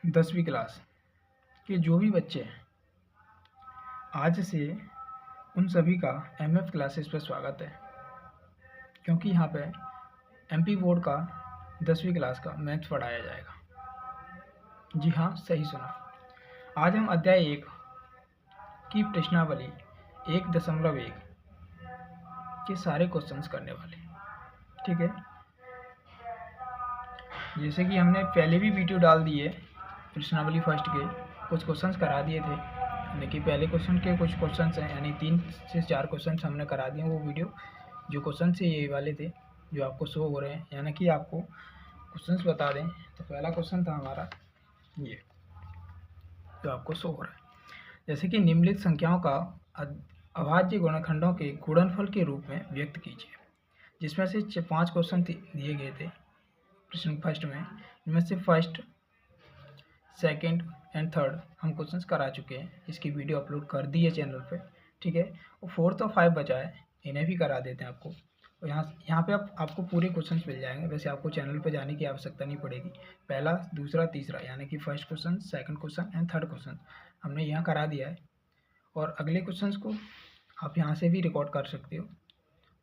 10वीं क्लास के जो भी बच्चे हैं, आज से उन सभी का एमएफ क्लासेस पर स्वागत है, क्योंकि यहाँ पे एमपी बोर्ड का 10वीं क्लास का मैथ्स पढ़ाया जाएगा। जी हाँ, सही सुना। आज हम अध्याय 1 की प्रश्नावली 1.1 के सारे क्वेश्चंस करने वाले, ठीक है। जैसे कि हमने पहले भी वीडियो डाल दी है, प्रश्नावली फर्स्ट के कुछ क्वेश्चंस करा दिए थे, यानी कि पहले क्वेश्चन के कुछ क्वेश्चंस हैं, यानी 3 से 4 क्वेश्चंस हमने करा दिए। वो वीडियो जो क्वेश्चन से ये वाले थे जो आपको शो हो रहे हैं, यानी कि आपको क्वेश्चंस बता दें तो पहला क्वेश्चन था हमारा ये जो आपको शो हो रहा है, जैसे कि निम्नलिखित संख्याओं का अभाज्य गुणनखंडों के गुणनफल के रूप में व्यक्त कीजिए। जिसमें से 5 क्वेश्चन दिए गए थे प्रश्न फर्स्ट में, इनमें से फर्स्ट, सेकंड एंड थर्ड हम क्वेश्चंस करा चुके हैं। इसकी वीडियो अपलोड कर दी है चैनल पे, ठीक है। और फोर्थ और 5 बचा है, इन्हें भी करा देते हैं आपको। और यहाँ पे आपको पूरे क्वेश्चंस मिल जाएंगे। वैसे आपको चैनल पे जाने की आवश्यकता नहीं पड़ेगी। पहला, दूसरा, तीसरा, यानी कि first question, second question and third question हमने यहाँ करा दिया है। और अगले क्वेश्चंस को आप यहाँ से भी रिकॉर्ड कर सकते हो,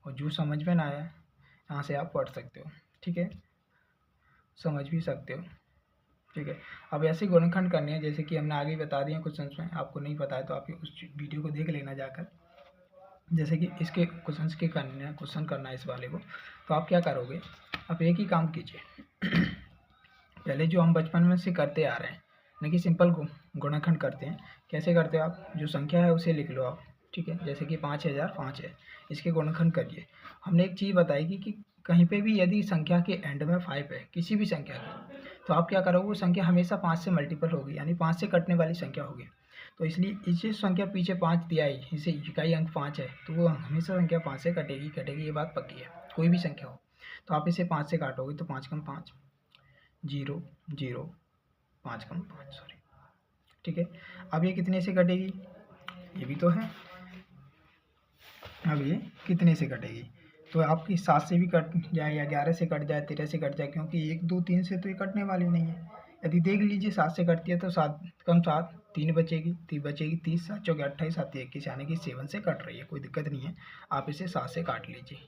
और जो समझ में ना आया यहाँ से आप पढ़ सकते हो, ठीक है, समझ भी सकते हो, ठीक है। अब ऐसे गुणनखंड करने हैं जैसे कि हमने आगे बता दिए क्वेश्चन में। आपको नहीं पता है तो आप उस वीडियो को देख लेना जाकर। जैसे कि इसके क्वेश्चन के करने हैं, क्वेश्चन करना है इस वाले को, तो आप क्या करोगे, आप एक ही काम कीजिए। पहले जो हम बचपन में से करते आ रहे हैं, यानी कि सिंपल गुणनखंड करते हैं। कैसे करते हो आप, जो संख्या है उसे लिख लो आप, ठीक है। जैसे कि 5005 है, इसके गुणनखंड करिए। हमने एक चीज़ बताई कि कहीं पे भी यदि संख्या के एंड में 5 है, किसी भी संख्या की, तो आप क्या करोगे, वो संख्या हमेशा 5 से मल्टीपल होगी, यानी 5 से कटने वाली संख्या होगी। तो इसलिए इसी संख्या पीछे 5 दिया है, इसे इकाई अंक 5 है, तो वो हमेशा संख्या 5 से कटेगी, ये बात पक्की है। कोई भी संख्या हो तो आप इसे 5 से काटोगे तो 5 कम 5, 0 0, 5 कम 5, सॉरी, ठीक है। अब ये कितने से कटेगी, ये भी तो है। अब ये कितने से कटेगी, तो आपकी 7 से भी कट जाए, या 11 से कट जाए, 13 से कट जाए, क्योंकि 1 2 3 से तो ये कटने वाली नहीं है। यदि देख लीजिए 7 से कटती है तो 7 कम 7, 3 बचेगी, 30, 7 चौके 28, 7 21, यानी कि 7 से कट रही है, कोई दिक्कत नहीं है। आप इसे 7 से काट लीजिए।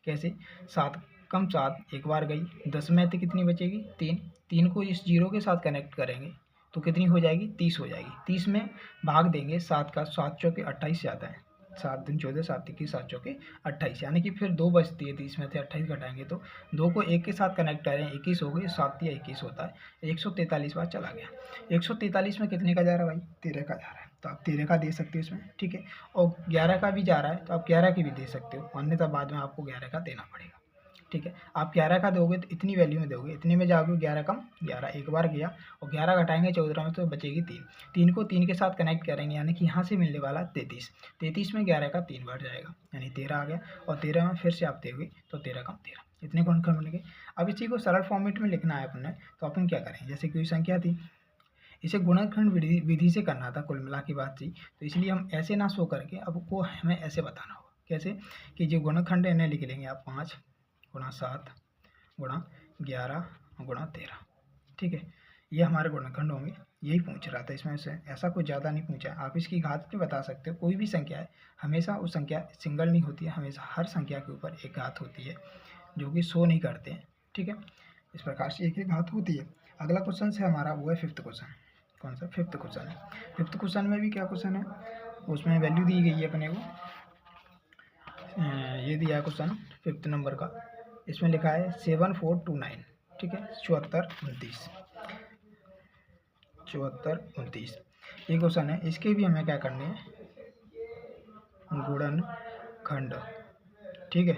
कैसे, 7 कम 7 एक बार गई, 10 में तो कितनी बचेगी, 3, 3 को इस जीरो के साथ कनेक्ट करेंगे तो कितनी हो जाएगी, 30 हो जाएगी। 30 में भाग देंगे 7 का, 7 चौके 28 आता है, 7 दूनी 14, 7 21, 7 चौके 28, यानी कि फिर 2 बचती है। 30 में से 28 घटाएंगे तो 2 को 1 के साथ कनेक्ट करें, 21 हो गई, 7 या 21 होता है, 143 बार चला गया। 143 में कितने का जा रहा है भाई, 13 का जा रहा है, तो आप 13 का दे सकते हो इसमें, ठीक है। और 11 का भी जा रहा है तो आप 11 की भी दे सकते हो, अन्यथा बाद में आपको 11 का देना पड़ेगा, ठीक है। आप 11 का दोगे तो इतनी वैल्यू में दोगे, इतने में जाओगे, 11 कम 11 एक बार गया, और 11 घटाएंगे 14 में तो बचेगी 3, 3 को 3 के साथ कनेक्ट करेंगे, यानी कि यहाँ से मिलने वाला 33, 33 में 11 का 3 बार जाएगा, यानी 13 आ गया, और 13 में फिर से आप दोगे तो 13 कम 13, इतने गुणनखंड बन गए। अब इसी को सरल फॉर्मेट में लिखना है अपने, तो अपन क्या करें, जैसे कोई संख्या थी, इसे गुणनखंड विधि से करना था, कुल मिला की बात थी, तो इसलिए हम ऐसे ना शो करके अब को हमें ऐसे बताना होगा। कैसे, कि जो गुणनखंड है इन्हें लिख लेंगे आप, 5 गुणा 7 गुणा 11 गुणा 13, ठीक है। ये हमारे गुणनखंड होंगे। यही पूछ रहा था इसमें से, ऐसा कुछ ज़्यादा नहीं पूछा। आप इसकी घात भी बता सकते हो, कोई भी संख्या है हमेशा वो संख्या सिंगल नहीं होती है, हमेशा हर संख्या के ऊपर एक घात होती है, जो कि शो नहीं करते हैं, ठीक है। इस प्रकार से एक घात होती है। अगला क्वेश्चन है हमारा, वो है फिफ्थ क्वेश्चन। कौन सा, फिफ्थ क्वेश्चन है। फिफ्थ क्वेश्चन में भी क्या क्वेश्चन है, उसमें वैल्यू दी गई है अपने को, ये दिया है क्वेश्चन फिफ्थ नंबर का। इसमें लिखा है 7429, ठीक है, 7429 ये क्वेश्चन है। इसके भी हमें क्या करने हैं, गुणनखंड, ठीक है,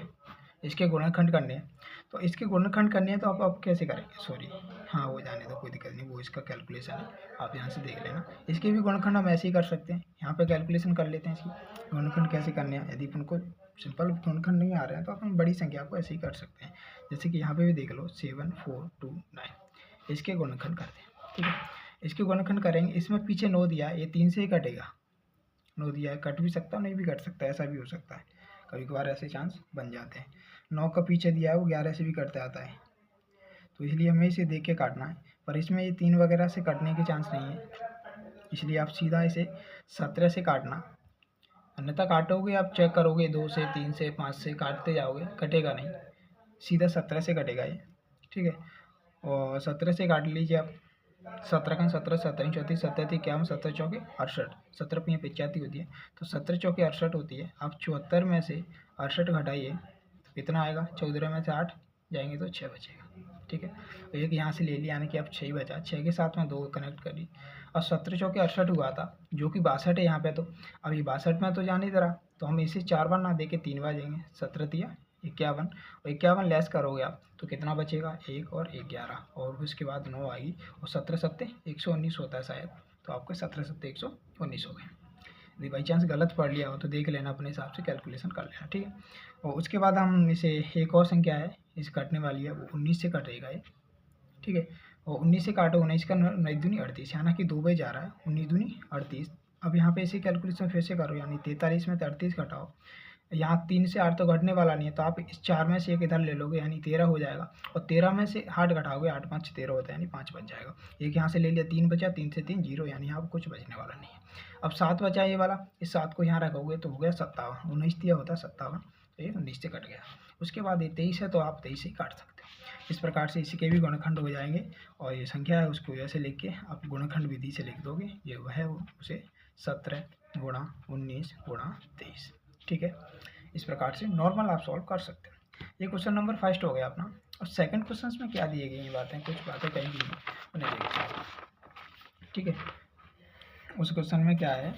इसके गुणनखंड करने हैं। तो इसके गुणनखंड करने हैं तो आप कैसे करेंगे, सॉरी, हाँ वो जाने दो, कोई दिक्कत नहीं, वो इसका कैलकुलेशन है, आप यहाँ से देख लेना। इसके भी गुणनखंड हम ऐसे ही कर सकते हैं, यहाँ पे कैलकुलेशन कर लेते हैं इसकी गुणनखंड कैसे करने हैं। यदि अपन को सिंपल गुणनखंड नहीं आ रहे हैं तो अपन बड़ी संख्या को ऐसे ही कर सकते हैं। जैसे कि यहाँ पे भी देख लो 7429, इसके गुणनखंड करते हैं, ठीक है। इसके गुणनखंड करेंगे, इसमें पीछे 9 दिया है, ये 3 से ही कटेगा, 9 दिया है, कट भी सकता है, नहीं भी कट सकता है, ऐसा भी हो सकता है, कभी कभार ऐसे चांस बन जाते हैं। 9 का पीछे दिया है वो 11 से भी कटता आता है, तो इसलिए हमें इसे देख के काटना है, पर इसमें ये 3 वगैरह से कटने के चांस नहीं है, इसलिए आप सीधा इसे 17 से काटना। अन्यथा काटोगे आप चेक करोगे 2 से 3 से 5 से काटते जाओगे, कटेगा नहीं, सीधा 17 से कटेगा ये। ठीक है, और 17 से काट लीजिए आप। 17 का 17, 17 34, 17 51, 17 चौके 68, 17 5 75 होती है, तो 17 चौके 68 होती है। आप 74 में से 68 घटाइए तो कितना आएगा, 14 में से 8 जाएंगे तो 6 बचेगा। ठीक है, तो एक यहाँ से ले लिया, यानी कि अब 6 बचा, 6 के साथ में 2 कनेक्ट करिए। और 17 चौके 68 हुआ था, जो कि 62 है यहाँ पे, तो अब ये 62 में तो जा नहीं दे रहा, तो हम इसे 4 बार ना दे के 3 बार देंगे। 17 दिया 51, और 51 लेस करोगे आप तो कितना बचेगा, 1 और 1 11, और उसके बाद 9 आएगी, और 17 सत्ते 119 होता है शायद, तो आपके 17 सत्ते 119 हो गए। यदि बाई चांस गलत पढ़ लिया हो तो देख लेना, अपने हिसाब से कैलकुलेशन कर लेना। ठीक है, और उसके बाद हम इसे एक और संख्या है इस कटने वाली है, वो 19 से कटेगा ये। ठीक है, और 19 से काटो, 19 का 9 दूनी 38, यानी कि 2 बजे जा रहा है, 19 दूनी 38। अब यहाँ पे इसे कैलकुलेशन फिर से करो, यानी 43 में 38 घटाओ, यहाँ 3 से 8 तो घटने वाला नहीं है, तो आप इस 4 में से एक इधर ले लोगे, यानी 13 हो जाएगा, और 13 में से 8 घटाओगे, 8 5 13 होता है, यानी 5 बच जाएगा। एक यहाँ से ले लिया, 3 बचा, 3 से 3 0, यानी यहाँ कुछ बचने वाला नहीं है। अब 7 बचा ये वाला, इस 7 को यहाँ रखोगे तो हो गया 57, 19 दिया होता है 57, तो ये 19 से कट गया। उसके बाद ये 23 है, तो आप 23 से ही काट सकते हो। इस प्रकार से इसी के भी गुणनखंड हो जाएंगे, और ये संख्या है उसको ऐसे लिख के आप गुणनखंड विधि से लिख दोगे, ये वह है उसे 17 गुणा 19 गुणा 23। ठीक है, इस प्रकार से नॉर्मल आप सॉल्व कर सकते हो। ये क्वेश्चन नंबर फर्स्ट हो गया अपना। और सेकंड क्वेश्चन में क्या दिए गई ये बातें, कुछ बातें कहीं भी उन्हें देखते। ठीक है, उस क्वेश्चन में क्या है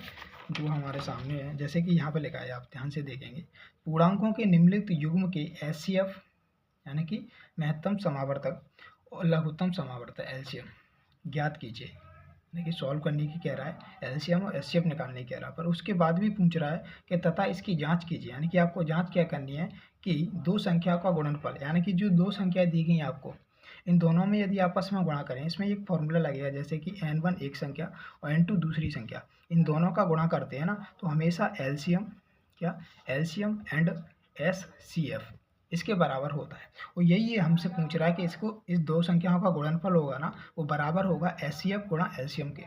जो हमारे सामने है, जैसे कि यहाँ पे लिखा है, आप ध्यान से देखेंगे, पूर्णांकों के निम्नलिखित युग्म के HCF यानी कि महत्तम समावर्तक और लघुत्तम समावर्तक LCM ज्ञात कीजिए। देखिए सॉल्व करने की कह रहा है, LCM और HCF निकालने की कह रहा है, पर उसके बाद भी पूछ रहा है कि तथा इसकी जांच कीजिए, यानी कि आपको जांच क्या करनी है कि दो संख्या का गुणनफल, यानी कि जो दो संख्याएं दी गई आपको, इन दोनों में यदि आपस में गुणा करें, इसमें एक फॉर्मूला लगेगा, जैसे कि n1 एक संख्या और n2 दूसरी संख्या, इन दोनों का गुणा करते हैं ना, तो हमेशा LCM एंड HCF इसके बराबर होता है। और यही हमसे पूछ रहा है कि इसको इस दो संख्याओं का गुणनफल होगा ना, वो बराबर होगा HCF गुणा LCM के,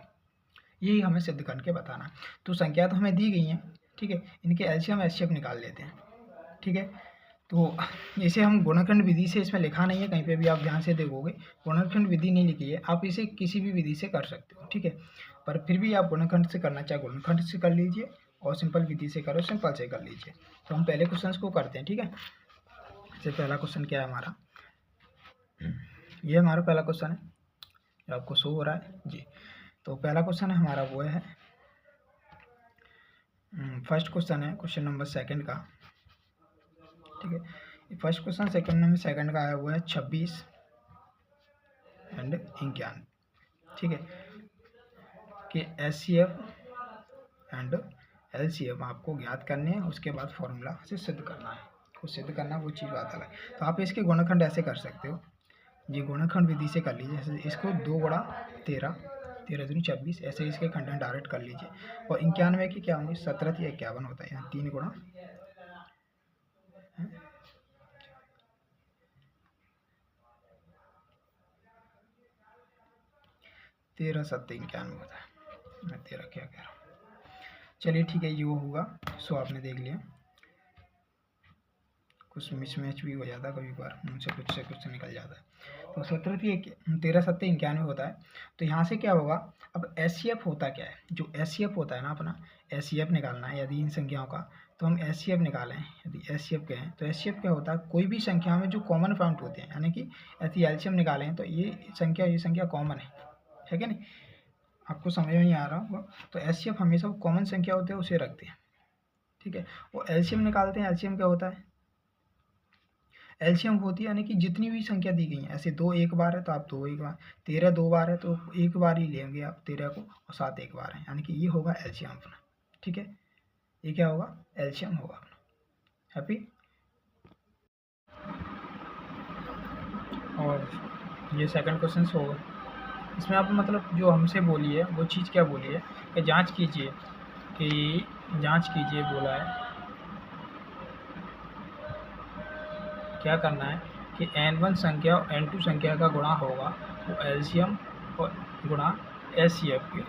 यही हमें सिद्ध करके बताना है। तो संख्या तो हमें दी गई हैं, ठीक है, इनके LCM HCF निकाल लेते हैं। ठीक है, तो इसे हम गुणनखंड विधि से, इसमें लिखा नहीं है कहीं पे भी, आप ध्यान से देखोगे गुणनखंड विधि नहीं लिखी है, आप इसे किसी भी विधि से कर सकते हो। ठीक है, पर फिर भी आप गुणनखंड से करना चाहे गुणनखंड से कर लीजिए, और सिंपल विधि से करो, सिंपल से कर लीजिए। तो हम पहले क्वेश्चन को करते हैं। ठीक है, जैसे पहला क्वेश्चन क्या है हमारा, ये हमारा पहला क्वेश्चन है जो आपको शो हो रहा है जी। तो पहला क्वेश्चन है हमारा वो है फर्स्ट क्वेश्चन है क्वेश्चन नंबर सेकंड का। ठीक है, first question second number second का है वो है 26 एंड 51। ठीक है, कि HCF एंड LCM आपको ज्ञात करने हैं, उसके बाद फॉर्मूला से सिद्ध करना है, कुछ सिद्ध करना वो चीज़ बात अलग है। तो आप इसके गुणनखंड ऐसे कर सकते हो, ये गुणनखंड विधि से कर लीजिए, जैसे इसको 2 गुणा 13, 13 दूनी 26, ऐसे इसके खंडन डायरेक्ट कर लीजिए। और 91 की क्या होंगे, 17 या 51 होता है, यहाँ 3 गुणा 13 7 91 होता है, मैं 13 क्या कह रहा हूँ। चलिए ठीक है, ये वो होगा। सो आपने देख लिया, कुछ मिसमैच भी हो जाता है कभी बार, मुझसे कुछ से कुछ निकल जाता है। तो 13 7 91 होता है। तो यहाँ से क्या होगा, अब HCF होता क्या है, जो HCF होता है ना अपना, HCF निकालना है यदि इन संख्याओं का, तो हम HCF निकालें, यदि HCF कहें तो HCF क्या होता है, कोई भी संख्या में जो कॉमन पॉइंट होते हैं, यानी कि यदि LCM निकालें तो ये संख्या कॉमन है क्या नहीं, आपको समझ में नहीं आ रहा होगा, तो HCF हमेशा वो कॉमन संख्या होते हैं उसे रखते हैं। ठीक है, वो LCM निकालते हैं, LCM क्या होता है, LCM होती है यानी कि जितनी भी संख्या दी गई है, ऐसे 2 एक बार है तो आप 2 एक बार, 13 2 बार है तो एक बार ही लेंगे आप 13 को, और 7 एक बार है, यानी कि ये होगा LCM अपना। ठीक है, ये क्या होगा, LCM होगा अपना। हैप्पी। और ये सेकंड क्वेश्चन होगा, इसमें आप मतलब जो हमसे बोली है वो चीज़ क्या बोली है कि जांच कीजिए, बोला है क्या करना है कि N1 संख्या और N2 संख्या का गुणा होगा वो एलसीएम और गुणा एचसीएफ के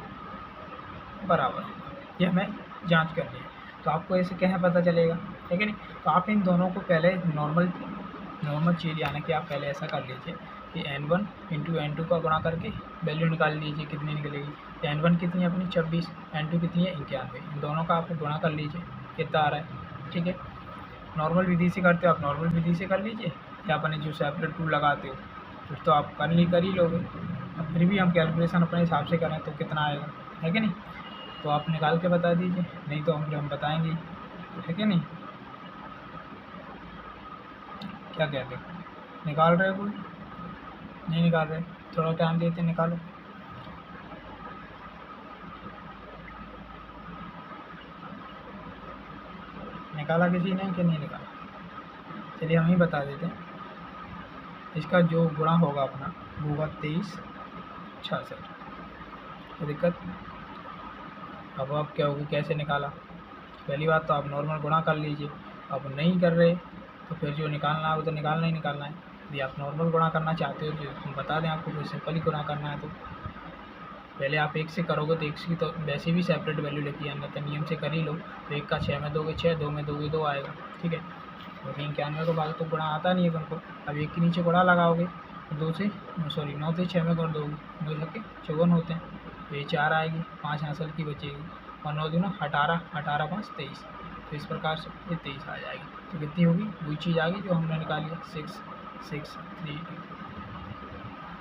बराबर होगा। ये हमें जांच करनी है। तो आपको ऐसे कैसे पता चलेगा, ठीक है नहीं। तो आप इन दोनों को पहले नॉर्मल चीज़ यानी कि आप पहले ऐसा कर लीजिए कि N1 इंटू N2 का गुणा करके वैल्यू निकाल लीजिए कितनी निकलेगी। N1 कितनी है अपनी 26, N2 कितनी है 91। इन दोनों का आप गुणा कर लीजिए कितना आ रहा है, ठीक है। नॉर्मल विधि से करते हो आप नॉर्मल विधि से कर लीजिए, या अपने जो सेपरेट टूल लगाते हो फिर तो आप कर ही लोगे। अब फिर भी हम कैलकुलेशन अपने हिसाब से करें तो कितना आएगा, है कि नहीं। तो आप निकाल के बता दीजिए, नहीं तो हम बताएंगे, है कि नहीं। क्या कहते हो, निकाल रहे हो कोई, नहीं निकाल रहे, थोड़ा टाइम देते निकालो। निकाला किसी ने कि नहीं निकाला, चलिए हम ही बता देते हैं। इसका जो गुणा होगा अपना वो होगा 2366। तो दिक्कत अब आप क्या होगी, कैसे निकाला। पहली बात तो आप नॉर्मल गुणा कर लीजिए, अब नहीं कर रहे तो फिर जो निकालना है वो तो निकालना ही निकालना है। यदि आप नॉर्मल गुणा करना चाहते हो तो हम बता दें आपको, कोई सिंपल ही गुणा करना है तो पहले आप 1 से करोगे तो 1 की तो वैसे भी सेपरेट वैल्यू लिखी है, अन्यथा नियम से कर ही लो। तो 1 का 6 में दोगे 6, 2 में दोगे 2 आएगा, ठीक है। तो 91 को बाद तो गुणा आता नहीं है तुमको। अब 1 के नीचे गुणा लगाओगे तो 9 से 6 में गुण दोगे, 2 छक्के 54 होते हैं, तो ये 4 आएगी, 5 हासिल की बचेगी, और 9 दूना 18, 18 5 23। तो इस प्रकार से ये 23 आ जाएगी। तो कितनी होगी, वही चीज़ आ गई जो हमने निकाली है 6 6 3 2।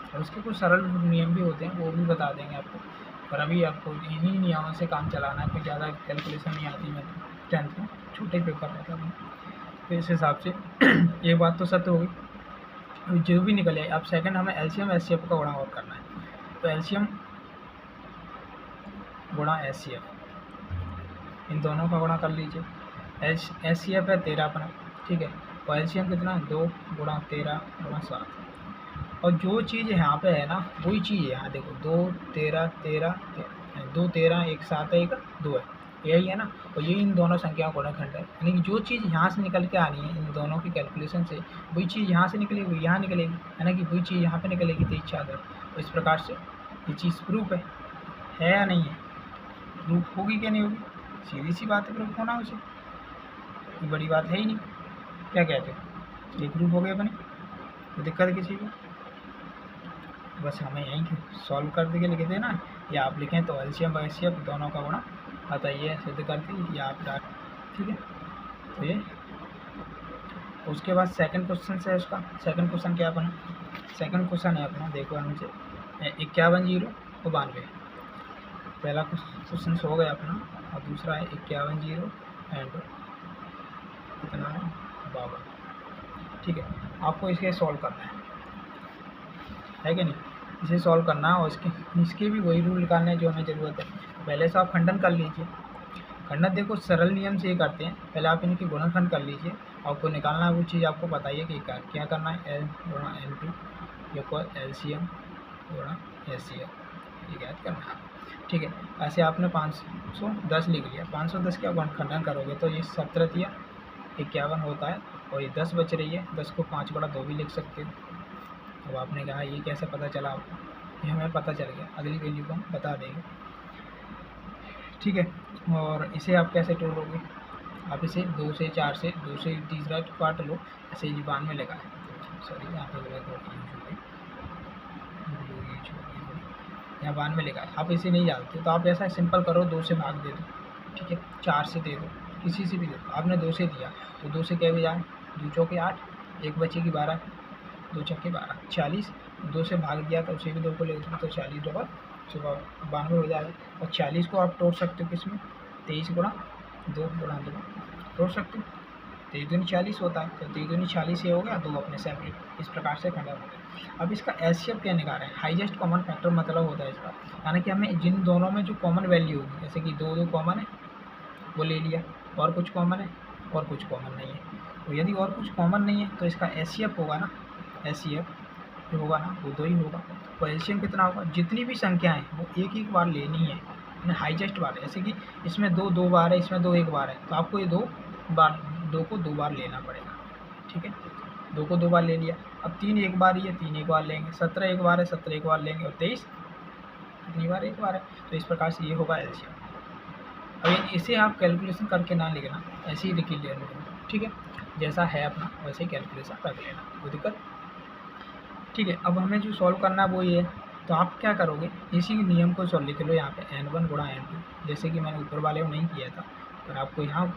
और उसके कुछ सरल नियम भी होते हैं, वो भी बता देंगे आपको, पर अभी आपको इन्हीं नियमों से काम चलाना है। कोई ज़्यादा कैलकुलेशन नहीं आती, मैं 10th में छोटे पेपर रहता था। तो इस हिसाब से ये बात तो सत्य होगी। जो भी निकले, अब सेकंड हमें एलसीएम एचसीएफ का गुणा और करना है। तो एलसीएम गुणा एचसीएफ, इन दोनों का गुणा कर लीजिए। एचसीएफ है 13 अपना, ठीक है, और एलसीएम कितना है 2 गुणा 13 गुणा 7। और जो चीज़ यहाँ पे है ना वही चीज़ है यहाँ, देखो 2 13 13 2 13 1 7 1 2 है, यही है ना। और ये इन दोनों संख्याओं का गुणनखंड है, यानी कि जो चीज़ यहाँ से निकल के आनी है इन दोनों की कैलकुलेशन से, वही चीज़ यहाँ से निकलेगी यहाँ निकलेगी, यानी कि वही चीज़ यहाँ पे निकलेगी 23 तो इस प्रकार से ये चीज़ प्रूफ है या नहीं है। प्रूफ होगी क्या नहीं होगी, सीधी सी बात है, प्रूफ होना उसे, कोई बड़ी बात है ही नहीं। क्या कहते हो, ये प्रूफ हो गया अपने, तो दिक्कत है किसी को, बस हमें यहीं सॉल्व कर के लिख देना, या आप लिखें तो एलसीएम बाय एचसीएफ दोनों का गुणा आता है, ये सिद्ध करती या आप डाल, ठीक है। तो ये उसके बाद सेकंड क्वेश्चन है उसका। सेकंड क्वेश्चन क्या अपना, सेकंड क्वेश्चन है अपना, देखो हमसे 51 0 और 92। पहला क्वेश्चन हो गया अपना, और दूसरा है 51 0 एंड कितना है 52, ठीक है। आपको इसके सॉल्व करना है कि नहीं, इसे सॉल्व करना है, और इसके भी वही रूल निकालने जो हमें ज़रूरत है। पहले से आप खंडन कर लीजिए। खंडन देखो सरल नियम से ही करते हैं, पहले आप इनकी गुणनखंड कर लीजिए। आपको निकालना है वो चीज़ आपको बताइए कि क्या करना है, L गुणा N2 इक्वल LCM गुणा SCF, ये याद करना है, ठीक है। ऐसे आपने 510 लिख लिया, 510 का गुणनखंडन करोगे तो ये 17 या 51 होता है, और ये 10 बच रही है, 10 को 5 बड़ा 2 भी लिख सकते हो। अब आपने कहा ये कैसे पता चला आपको, ये हमें पता चल गया, अगली वैल्यू को हम बता देंगे, ठीक है। और इसे आप कैसे तोड़ोगे, आप इसे 2 से 4 से 2 से तीसरा पार्ट लो, ऐसे जीवान में लगाए, सॉरी यहाँ पे यहाँ बान में लगाए। आप इसे नहीं जानते तो आप ऐसा सिंपल करो, 2 से भाग दे दो, ठीक है, 4 से दे दो, किसी से भी दे दो। आपने 2 से दिया तो 2 से क्या भी जाए, 2 चौके 8, 1 बचेगी 12, 2 छक्के 12 40, 2 से भाग दिया तो उसे भी 2 को ले दो, तो 40 2 सुबह 92 हो जाएगा। और 40 को आप तोड़ सकते हो किसमें, 23 गुणा 2 गुणा 2 तोड़ सकते हो, 23 दूनी 40 होता है, तो 23 दूनी 40 ये हो गया, 2 अपने सेपरेट, इस प्रकार से खंडन हो गया। अब इसका एचसीएफ क्या निकाल रहे हैं, हाईएस्ट कॉमन फैक्टर मतलब होता है इसका, यानी कि हमें जिन दोनों में जो कॉमन वैल्यू होगी, जैसे कि 2 कॉमन है वो ले लिया, और कुछ कॉमन है और कुछ कॉमन नहीं है, तो यदि और कुछ कॉमन नहीं है तो इसका एचसीएफ होगा ना, एचसीएफ जो होगा ना वो 2 ही होगा। तो एलसीएम कितना होगा, जितनी भी संख्याएं वो एक बार लेनी है, हाईएस्ट बार है, जैसे कि इसमें 2 बार है, इसमें 2 1 बार है, तो आपको ये 2 को 2 बार लेना पड़ेगा, ठीक है। 2 को 2 बार ले लिया। अब 3 एक बार ही है, 3 एक बार लेंगे। 17 एक बार है, 17 एक बार लेंगे। और 23 कितनी बार? एक बार है। तो इस प्रकार से ये होगा एलसीएम। अब इसे आप कैलकुलेशन करके ना लिखना, ऐसे ही लिख लेना, ठीक है। जैसा है अपना वैसे ही कैलकुलेशन कर लेना, कोई दिक्कत, ठीक है। अब हमें जो सॉल्व करना है वो ये है। तो आप क्या करोगे, इसी नियम को सॉल्व लिख लो यहाँ पे n1 गुणा n2, जैसे कि मैंने ऊपर वाले को नहीं किया था, पर आपको यहाँ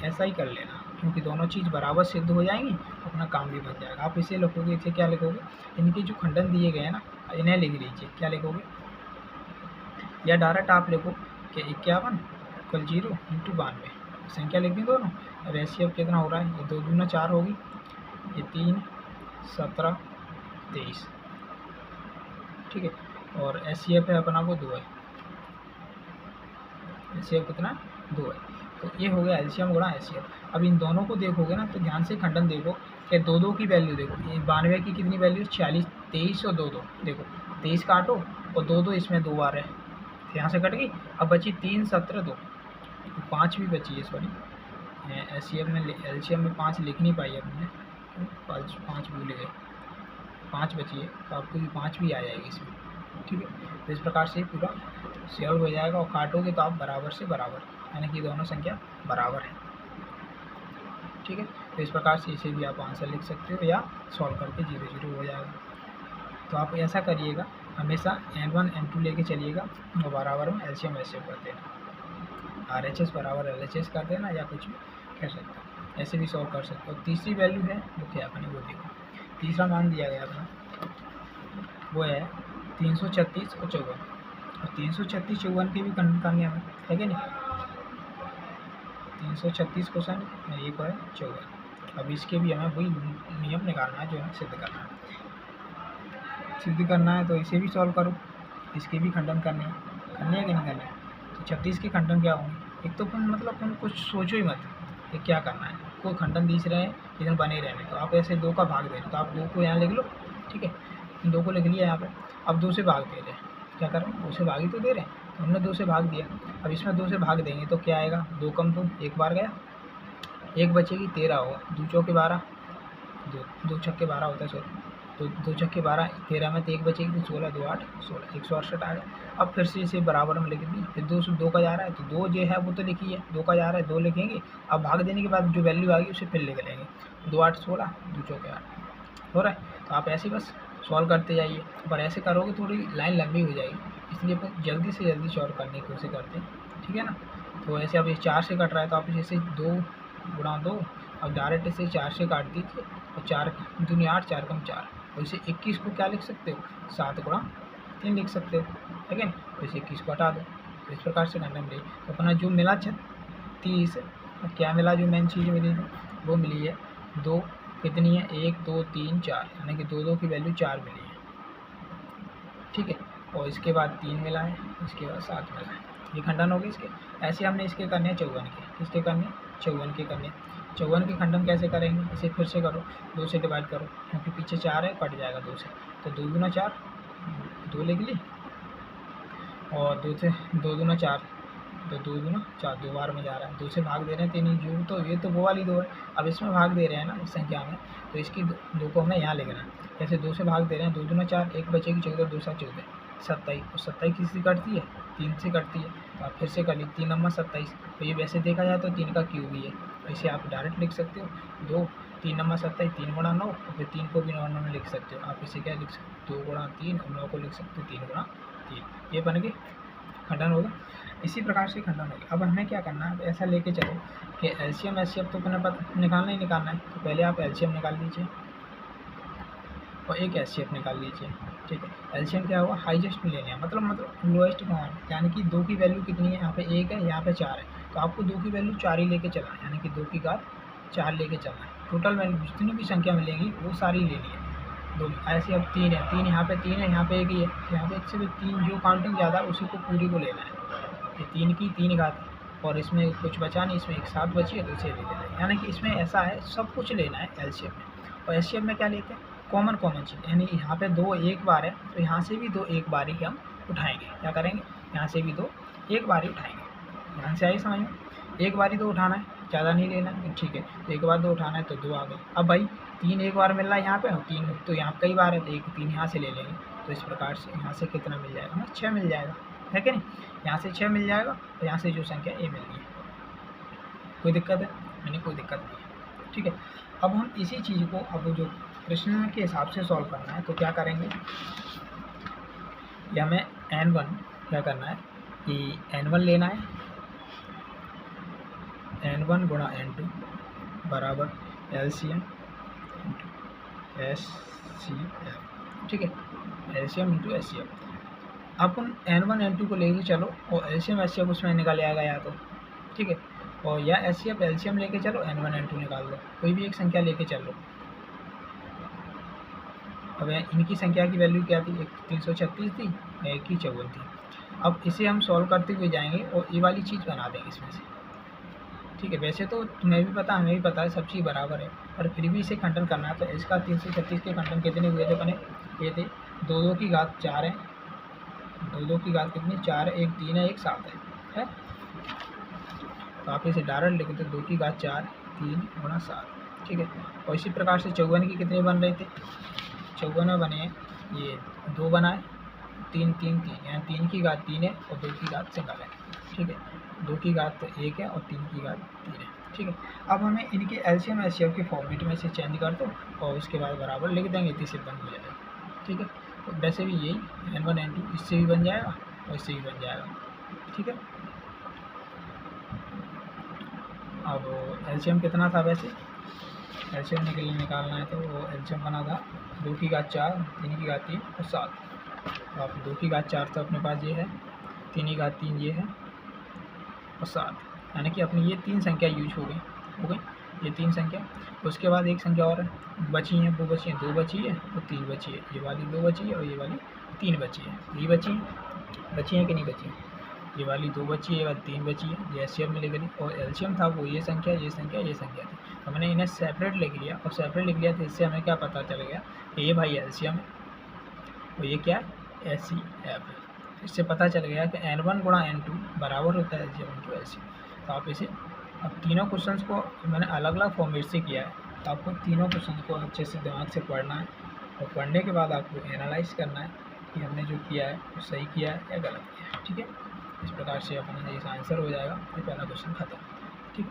ऐसा ही कर लेना, क्योंकि दोनों चीज़ बराबर सिद्ध हो जाएंगी, अपना काम भी बन जाएगा। आप इसे लिखोगे, इसे क्या लिखोगे, इनके जो खंडन दिए गए हैं ना, इन्हें लिख लीजिए। क्या लिखोगे, या डायरेक्ट आप लिखो कि 51 कल 0 इंटू 92, संख्या लिख दी दोनों। अब ऐसे अब कितना हो रहा है, ये 2 दूना 4 होगी, ये 3 17 23, ठीक है। और एचसीएफ है अपना वो 2 है, एचसीएफ कितना 2 है। तो ये हो गया एलसीएम गुणा एचसीएफ। अब इन दोनों को देखोगे ना तो ध्यान से खंडन देखो कि 2 की वैल्यू देखो, ये 92 की कितनी वैल्यू, 46, 23 और 2 देखो, 23 काटो और 2 इसमें 2 बार है, तो यहाँ से कट गई। अब बची 3 17 2, 5 भी बची है, सॉरी एचसीएफ में, एलसीएम में 5 लिख नहीं पाई हमने, 5 भूल गए, 5 बची है, तो आपको भी 5 भी आ जाएगी इसमें, ठीक है। तो इस प्रकार से पूरा सॉल्व हो जाएगा। और काटोगे तो आप बराबर से बराबर, यानी कि दोनों संख्या बराबर है, ठीक है। तो इस प्रकार से इसे भी आप आंसर लिख सकते हो, या सॉल्व करके 0 0 हो जाएगा। तो आप ऐसा करिएगा, हमेशा n1 n2 लेके चलिएगा और बराबर में एलसीएम एचसीएफ कर देना, RHS बराबर LHS कर देना, या कुछ भी कर सकते हो, ऐसे भी सॉल्व कर सकते हो। तीसरी वैल्यू है वो क्या अपने, वो देखो, तीसरा मान दिया गया अपना वो है 336 और 54, और 336 54 की भी करनी हमें, है कि नहीं। 336 क्वेश्चन ये को है 54। अब इसके भी हमें वही नियम निकालना है जो है सिद्ध करना है, तो इसे भी सॉल्व करो, इसके भी खंडन करने है कि नहीं करना है। तो 36 के खंडन क्या होंगे, एक तो मतलब तुम कुछ सोचो ही मत कि क्या करना है, कोई खंडन दिख रहे हैं लेकिन बने रहने, तो आप ऐसे 2 का भाग दे रहे, तो आप 2 को यहाँ लिख लो, ठीक है। 2 को लिख लिया यहाँ पे। अब 2 से भाग दे रहे हैं, क्या करें, 2 से भाग ही तो दे रहे हैं, तो हमने 2 से भाग दिया। अब इसमें 2 से भाग देंगे तो क्या आएगा, 2 कम 2 एक बार गया, 1 बचेगी 13 होगा, 2 चौके 12, 2 छक्के 12 होता है, सॉरी, तो 2 छक्के 12, 13 में तो 1 बचेगी, तो 16 2 8 16, 168 आ गया। अब फिर से इसे बराबर में लिख दी, फिर 2 से 2 का जा रहा है, तो 2 जो है वो तो लिखी है, 2 का जा रहा है 2 लिखेंगे। अब भाग देने के बाद जो वैल्यू आएगी उसे फिर लिख लेंगे, 2 8 16, 2 चौके 8 हो रहा है। तो आप ऐसे बस सॉल्व करते जाइए, पर ऐसे करोगे थोड़ी लाइन लंबी हो जाएगी, इसलिए अपन जल्दी से जल्दी सॉल्व करने की कोशिश करते हैं, ठीक है ना। तो ऐसे अब ये 4 से कट रहा है, तो आप इसे 2 गुणा 2, अब डायरेक्ट इसे 4 से काट दीजिए, और 4 दूनी 8 4 कम 4, और इसे 21 को क्या लिख सकते हो, 7 गुणा 3 लिख सकते हो, ठीक है। तो इसे 21 को हटा दो, तो इस प्रकार से खंडन मिली। तो अपना जो मिला 36, क्या मिला, जो मेन चीज़ मिली थी वो मिली है 2, कितनी है 1 2 3 4, यानी कि 2 2 की वैल्यू 4 मिली है, ठीक है। और इसके बाद 3 मिला है, इसके बाद 7 मिला है, ये खंडन हो गए इसके। ऐसे हमने इसके करने हैं 54 के, किसके करने, 54 के करने। 54 के खंडन कैसे करेंगे, इसे फिर से करो, 2 से डिवाइड करो, क्योंकि पीछे 4 है, कट जाएगा 2 से, तो 2 गुना 4, 2 लिख ली, और 2 से 2 दूना 4, तो 2 दूना 4, 2 बार में जा रहा है, 2 से भाग दे रहे हैं 3 जो, तो ये तो वो वाली 2 है। अब इसमें भाग दे रहे हैं ना इस संख्या में, तो इसकी 2 को हमें यहाँ लिखना है। जैसे 2 से भाग दे रहे हैं, 2 दूना 4, 1 बचेगी 14, 2 7 14, 27, और 27 किससे कटती है, 3 से कटती है, तो आप फिर से कर ली, 3 नंबर 27, तो ये वैसे देखा जाए तो 3 का क्यूब ही है, तो इसे आप डायरेक्ट लिख सकते हो, 2 3 नंबर 27, 3 गुणा 9, और फिर 3 को भी 9 में लिख सकते हो। आप इसे क्या लिख सकते हो, 2 गुणा 3, और 9 को लिख सकते हो 3 गुणा 3, ये बन गए खंडन होगा। इसी प्रकार से खंडन होगा। अब हमें क्या करना है, ऐसा लेके चलो कि एलसीएम एचसीएफ तो अपने पता निकालना ही निकालना है, तो पहले आप एलसीएम निकाल लीजिए और एक एचसीएफ निकाल लीजिए, ठीक है। एलसीएम क्या हुआ, हाईएस्ट में लेने हैं, मतलब लोएस्ट कौन है, यानी कि 2 की वैल्यू कितनी है, यहाँ पे 1 है, यहाँ पे 4 है, तो आपको 2 की वैल्यू 4 ही लेके चलना है, यानी कि 2 की घात 4 लेके चलना है। टोटल वैल्यू जितनी भी संख्या मिलेंगी वो सारी लेनी है। 2 ऐसे अब 3 है, 3 यहाँ पे 3 है, यहाँ पे 1 ही है, यहाँ पे 1 से भी 3 जो काउंटिंग ज़्यादा है उसी को पूरी को लेना है। ये 3 की 3 घात, और इसमें कुछ बचा नहीं, इसमें एक 7 बची है, तो इसे ले लेना है। यानी कि इसमें ऐसा है, सब कुछ लेना है एलसीएम में। और एचसीएफ में क्या लेते हैं, कॉमन चीज़, यानी यहाँ पे 2 एक बार है, तो यहाँ से भी 2 एक बार ही हम उठाएंगे। क्या करेंगे, यहाँ से भी 2 एक बार ही उठाएंगे। ध्यान से आई समझ में, एक बार ही 2 उठाना है। ज़्यादा नहीं लेना है, ठीक है। तो एक बार 2 उठाना है तो 2 आ गए। अब भाई 3 एक बार मिल रहा है यहाँ पे और 3 तो यहाँ कई बार है, तो एक 3 यहाँ से ले लेंगे। तो इस प्रकार से यहाँ से कितना मिल जाएगा हमें, 6 मिल जाएगा, है कि नहीं। यहाँ से 6 मिल जाएगा और यहाँ से जो संख्या ये मिल गई। कोई दिक्कत है? मैंने कोई दिक्कत नहीं है, ठीक है। अब हम इसी चीज़ को अब जो प्रश्न के हिसाब से सॉल्व करना है तो क्या करेंगे, या हमें n1 क्या करना है कि n1 लेना है, n1 गुणा n2 बराबर LCM SCF, ठीक है, LCM इंटू SCF। अपन n1 n2 को लेके चलो और LCM SCF उसमें निकाल आएगा या तो, ठीक है, और या SCF LCM लेके चलो, n1 n2 निकाल दो, कोई भी एक संख्या लेके चलो। अब इनकी संख्या की वैल्यू क्या थी, एक 336 थी, एक की 54 थी। अब इसे हम सॉल्व करते हुए जाएंगे और ये वाली चीज़ बना देंगे इसमें से, ठीक है। वैसे तो तुम्हें भी पता, हमें भी पता है, सब चीज़ बराबर है, पर फिर भी इसे खंडन करना है। तो इसका 336 के खंडन कितने हुए थे अपने, ये थे 2 की घात 4 है, 2 की घात कितनी 4 है, एक 3 है, एक 7 है। तो आप इसे डायरेक्ट लिख दो, 2 की घात 4 3 गुणा 7, ठीक है। और इसी प्रकार से 54 की कितने बन रहे थे, 54 में बने हैं, ये 2 बनाए, 3 3 3, यहाँ 3 की घात 3 है और 2 की घात सिंगल है, ठीक है। 2 की घात 1 है और 3 की घात 3 है, ठीक है। अब हमें इनके LCM SCF के फॉर्मेट में से चेंज कर दो और उसके बाद बराबर लिख देंगे, तीसरे बन हो जाएगा, ठीक है। तो वैसे भी यही n1 n2 इससे भी बन जाएगा और इससे भी बन जाएगा, ठीक है। अब LCM कितना था, वैसे LCM निकालना है तो वो LCM बना था 2 की घात 4 3 की घात 3 और 7। तो आप 2 की घात 4 तो अपने पास ये है, 3 की घात 3 ये है और 7, यानी कि अपनी ये 3 संख्या यूज हो गई ये 3 संख्या। उसके बाद एक संख्या और बची है, वो बची है 2 बची है और 3 बची है, ये वाली 2 बची है और ये वाली 3 बची है। ये बची है कि नहीं बची है, ये वाली 2 बची है, ये वाली 3 बची है, ये SCF में लिख ली। और LCM था वो ये संख्या थी, तो मैंने इन्हें सेपरेट लिख लिया, और सेपरेट लिख लिया तो इससे हमें क्या पता चल गया कि ये भाई LCM है और ये क्या है SCF है। इससे पता चल गया कि n1 गुणा n2 बराबर होता है LCM इंटू SCF। तो आप इसे, अब तीनों क्वेश्चंस को मैंने अलग अलग फॉर्मेट से किया है, तो आपको तीनों क्वेश्चन को अच्छे से दिमाग से पढ़ना है और पढ़ने के बाद आपको एनालाइज करना है कि हमने जो किया है वो सही किया है या गलत किया है, ठीक है। इस प्रकार से अपना ये आंसर हो जाएगा, ये पहला क्वेश्चन खत्म, ठीक।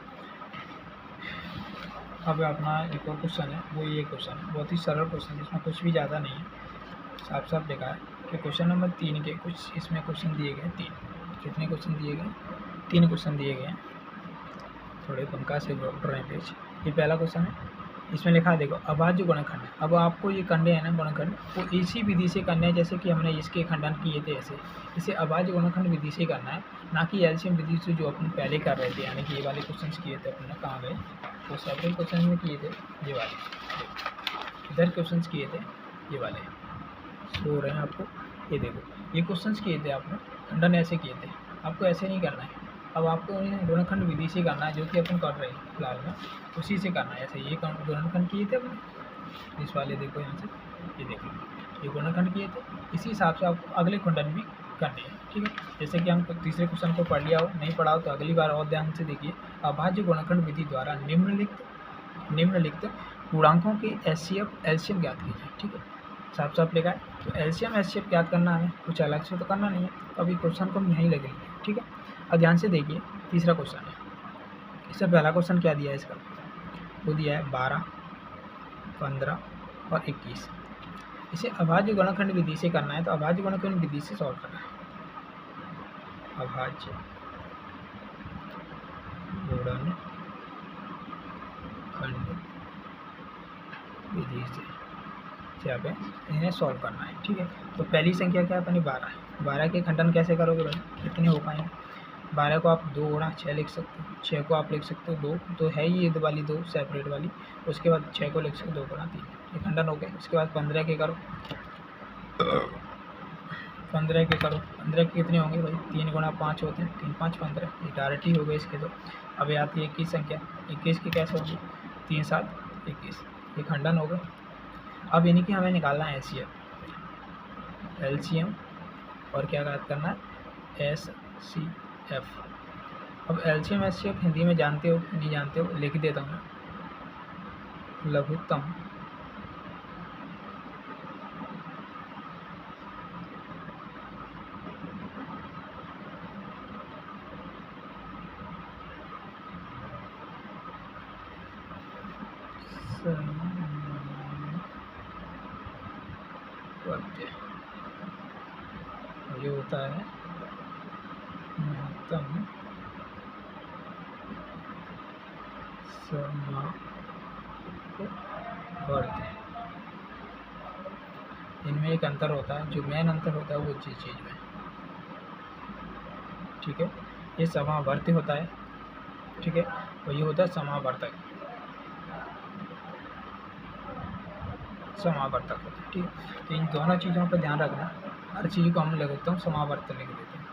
अब अपना एक और क्वेश्चन है, वो ये क्वेश्चन है, बहुत ही सरल क्वेश्चन है, इसमें कुछ भी ज़्यादा नहीं है, साफ साफ लिखा है कि क्वेश्चन नंबर 3 के कुछ इसमें क्वेश्चन दिए गए 3, कितने क्वेश्चन दिए गए 3 क्वेश्चन दिए गए हैं, थोड़े पंखा से ड्रॉप रहे पेज। ये पहला क्वेश्चन है, इसमें लिखा है देखो अभाज्य गुणनखंड। अब आपको ये करने हैं ना गुणनखंड, वो इसी विधि से करने हैं जैसे कि हमने इसके खंडन किए थे, ऐसे इसे अभाज्य गुणनखंड विधि से करना है, ना कि LCM विधि से जो अपन पहले कर रहे थे, यानी कि ये वाले क्वेश्चन किए थे अपने, कहाँ गए, तो सेपरेट क्वेश्चन में किए थे ये वाले, इधर क्वेश्चन किए थे ये वाले शो हो रहे हैं आपको, ये देखो ये क्वेश्चन किए थे आपने, खंडन ऐसे किए थे, आपको ऐसे नहीं करना है। अब आपको गुणनखंड विधि से करना है, जो कि अपन कर रहे हैं फिलहाल में, उसी से करना है। ऐसे ये गुणनखंड किए थे अपने, इस वाले देखो यहाँ से, ये देखो ये गुणनखंड किए थे, इसी हिसाब से आपको अगले खंडन भी करने हैं, ठीक है। जैसे कि हम तीसरे क्वेश्चन को पढ़ लिया हो, नहीं पढ़ा हो तो अगली बार और ध्यान से देखिए। अभाज्य गुणनखंड विधि द्वारा निम्नलिखित पूर्णांकों के SCF LCM ज्ञात कीजिए, ठीक है, साफ साफ लिखा है। तो LCM SCF ज्ञात करना है, कुछ अलग से तो करना नहीं है, तो अभी क्वेश्चन को हम यहीं लगेंगे, ठीक है। अब ध्यान से देखिए, तीसरा क्वेश्चन है, इससे पहला क्वेश्चन क्या दिया है इसका, वो दिया है 12 15 और 21। इसे अभाज्य गुणनखंड विधि से करना है, तो अभाज्य गुणनखंड विधि से सॉल्व करना है। अभाज्य गुणनखंड विधि से यहाँ पे इन्हें सॉल्व करना है, ठीक है। तो पहली संख्या क्या है अपनी 12 है, 12 के खंडन कैसे करोगे भाई, कितने हो पाएंगे। 12 को आप 2 गुणा 6 लिख सकते हो, 6 को आप लिख सकते हो 2, तो है ही ये वाली 2 सेपरेट वाली, उसके बाद 6 को लिख सकते हो 2 गुणा 3, ये खंडन हो गए। उसके बाद 15 के करो, 15 के करो, 15 के कितने होंगे भाई, 3 गुणा 5 होते हैं, 3 5 15, ये डायरेक्ट ही हो गए इसके। तो अब आती है 21 संख्या, 21 की कैसे होगी, 3 7 21, ये खंडन हो गए। अब इन्हीं की हमें निकालना है LCM और क्या याद करना है SCF, अब एलसीएम एचसीएफ हिंदी में जानते हो नहीं जानते हो, लिख देता हूँ। लघुत्तम वर्त्य, ये होता है महत्तम समावर्त्य। इनमें एक अंतर होता है, जो मेन अंतर होता है वो चीज़ में, ठीक है। ये समावर्त्य होता है, ठीक है, और ये होता है समावर्तक। समावर्तक होता है, ठीक है। तो इन दोनों चीज़ों पर ध्यान रखना। हर चीज़ को हम लिख देता हूँ समावर्तक लिख देते हैं,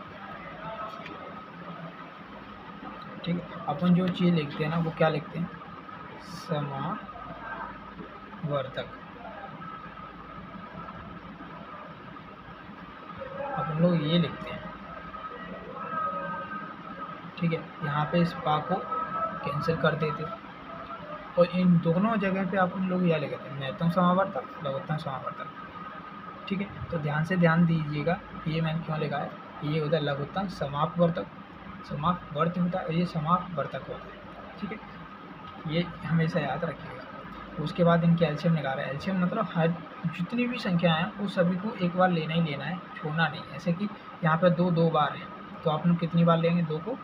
ठीक है। अपन जो चीज़ लिखते हैं ना वो क्या लिखते हैं, समावर्तक। अपन लोग ये लिखते हैं, ठीक है। यहाँ पे इस पा को कैंसिल कर देते हैं और इन दोनों जगह पे अपन लोग यह लिखते हैं महत्तम समावर्तक, लघुत्तम समावर्तक, ठीक है। तो ध्यान दीजिएगा ये मैंने क्यों लिखा है। ये होता है लघुत्तम समापवर्तक, समापवर्त्य होता है, और ये समापवर्तक होता है, ठीक है। ये हमेशा याद रखिएगा। उसके बाद इनके एलसीएम निकाला है। एलसीएम मतलब हर जितनी भी संख्या हैं वो सभी को एक बार लेना ही लेना है, छोड़ना नहीं। ऐसे कि यहाँ पे दो बार है तो आप लोग कितनी बार लेंगे, 2 को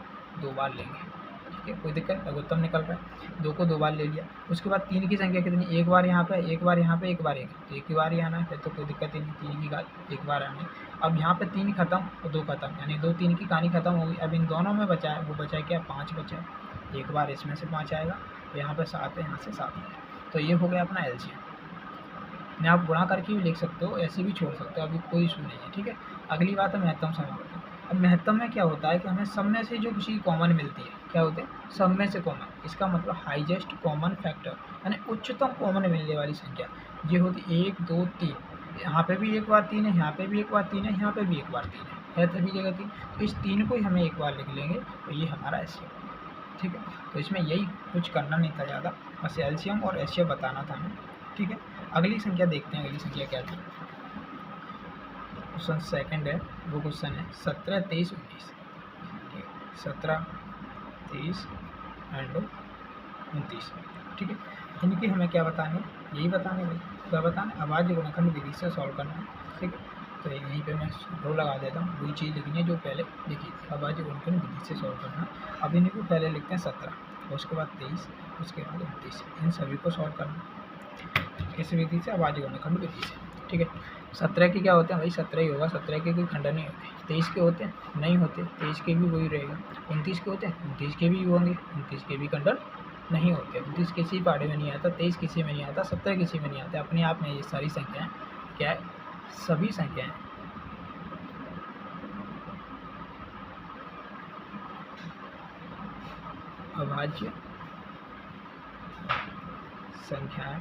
2 बार लेंगे, ठीक है। कोई दिक्कत, लघुत्तम निकल रहा है, 2 को 2 बार ले लिया। उसके बाद 3 की संख्या कितनी, एक बार यहाँ पे, एक बार यहाँ पे, एक बार तो एक ही बार ही आना है, फिर तो कोई दिक्कत ही नहीं, 3 की एक बार आनी है। अब यहाँ पे 3 खत्म और 2 खत्म, यानी 2 3 की कहानी खत्म हो गई। अब इन दोनों में बचा है, वो बचा है क्या, 5 बचा है। एक बार इसमें से 5 आएगा, तो यहाँ पे 7 है, यहाँ से 7 है। तो ये हो गया अपना एलसीएम। मैं आप गुणा करके भी लिख सकते हो, ऐसे भी छोड़ सकते हो, अभी कोई इशू नहीं है, ठीक है। अगली बात है महत्तम समावर्तक। अब महत्तम में क्या होता है कि हमें सब में से जो किसी कॉमन मिलती है, क्या होते हैं, सब में से कॉमन। इसका मतलब हाईएस्ट कॉमन फैक्टर, यानी उच्चतम कॉमन मिलने वाली संख्या ये होती 1 2 3। यहाँ पे भी एक बार 3 है, यहाँ पे भी एक बार 3 है, यहाँ पे भी एक बार 3 है सभी जगह 3। तो इस 3 को ही हमें एक बार लिख लेंगे, तो ये हमारा एलसीएम, ठीक है। तो इसमें यही कुछ करना नहीं था ज़्यादा, बस एलसीएम और एचसीएफ बताना था हमें, ठीक है। अगली संख्या देखते हैं, अगली संख्या क्या थी। क्वेश्चन सेकंड है, वो क्वेश्चन है 17 23 19, ठीक है। 17 23 एंड 29, ठीक है। इनकी हमें क्या बतानी है, यही बताने है, क्या बताना है, अभाज्य गुणनखंड विधि से सॉल्व करना है, ठीक है। तो यहीं पे मैं रो लगा देता हूँ, वही चीज़ लिखनी है जो पहले लिखी थी, अभाज्य गुणनखंड विधि से सॉल्व करना। अब इन्हीं को पहले लिखते हैं 17, उसके बाद 23, उसके बाद 29, इन सभी को सॉल्व करना किस विधि से, अभाज्य गुणनखंड विधि से, ठीक है। 17 के क्या होते हैं भाई, 17 ही होगा, 17 के कोई खंडन नहीं होते। 23 के होते हैं, नहीं होते, 23 के भी वही रहेगा। 29 के होते हैं, 29 के भी होंगे, 29 के भी खंडन नहीं होते। 29 किसी पार्ट में नहीं आता, 23 किसी में नहीं आता, 17 किसी में नहीं आता। अपने आप में ये सारी संख्याएं क्या है, सभी संख्याएं अभाज्य संख्याएं,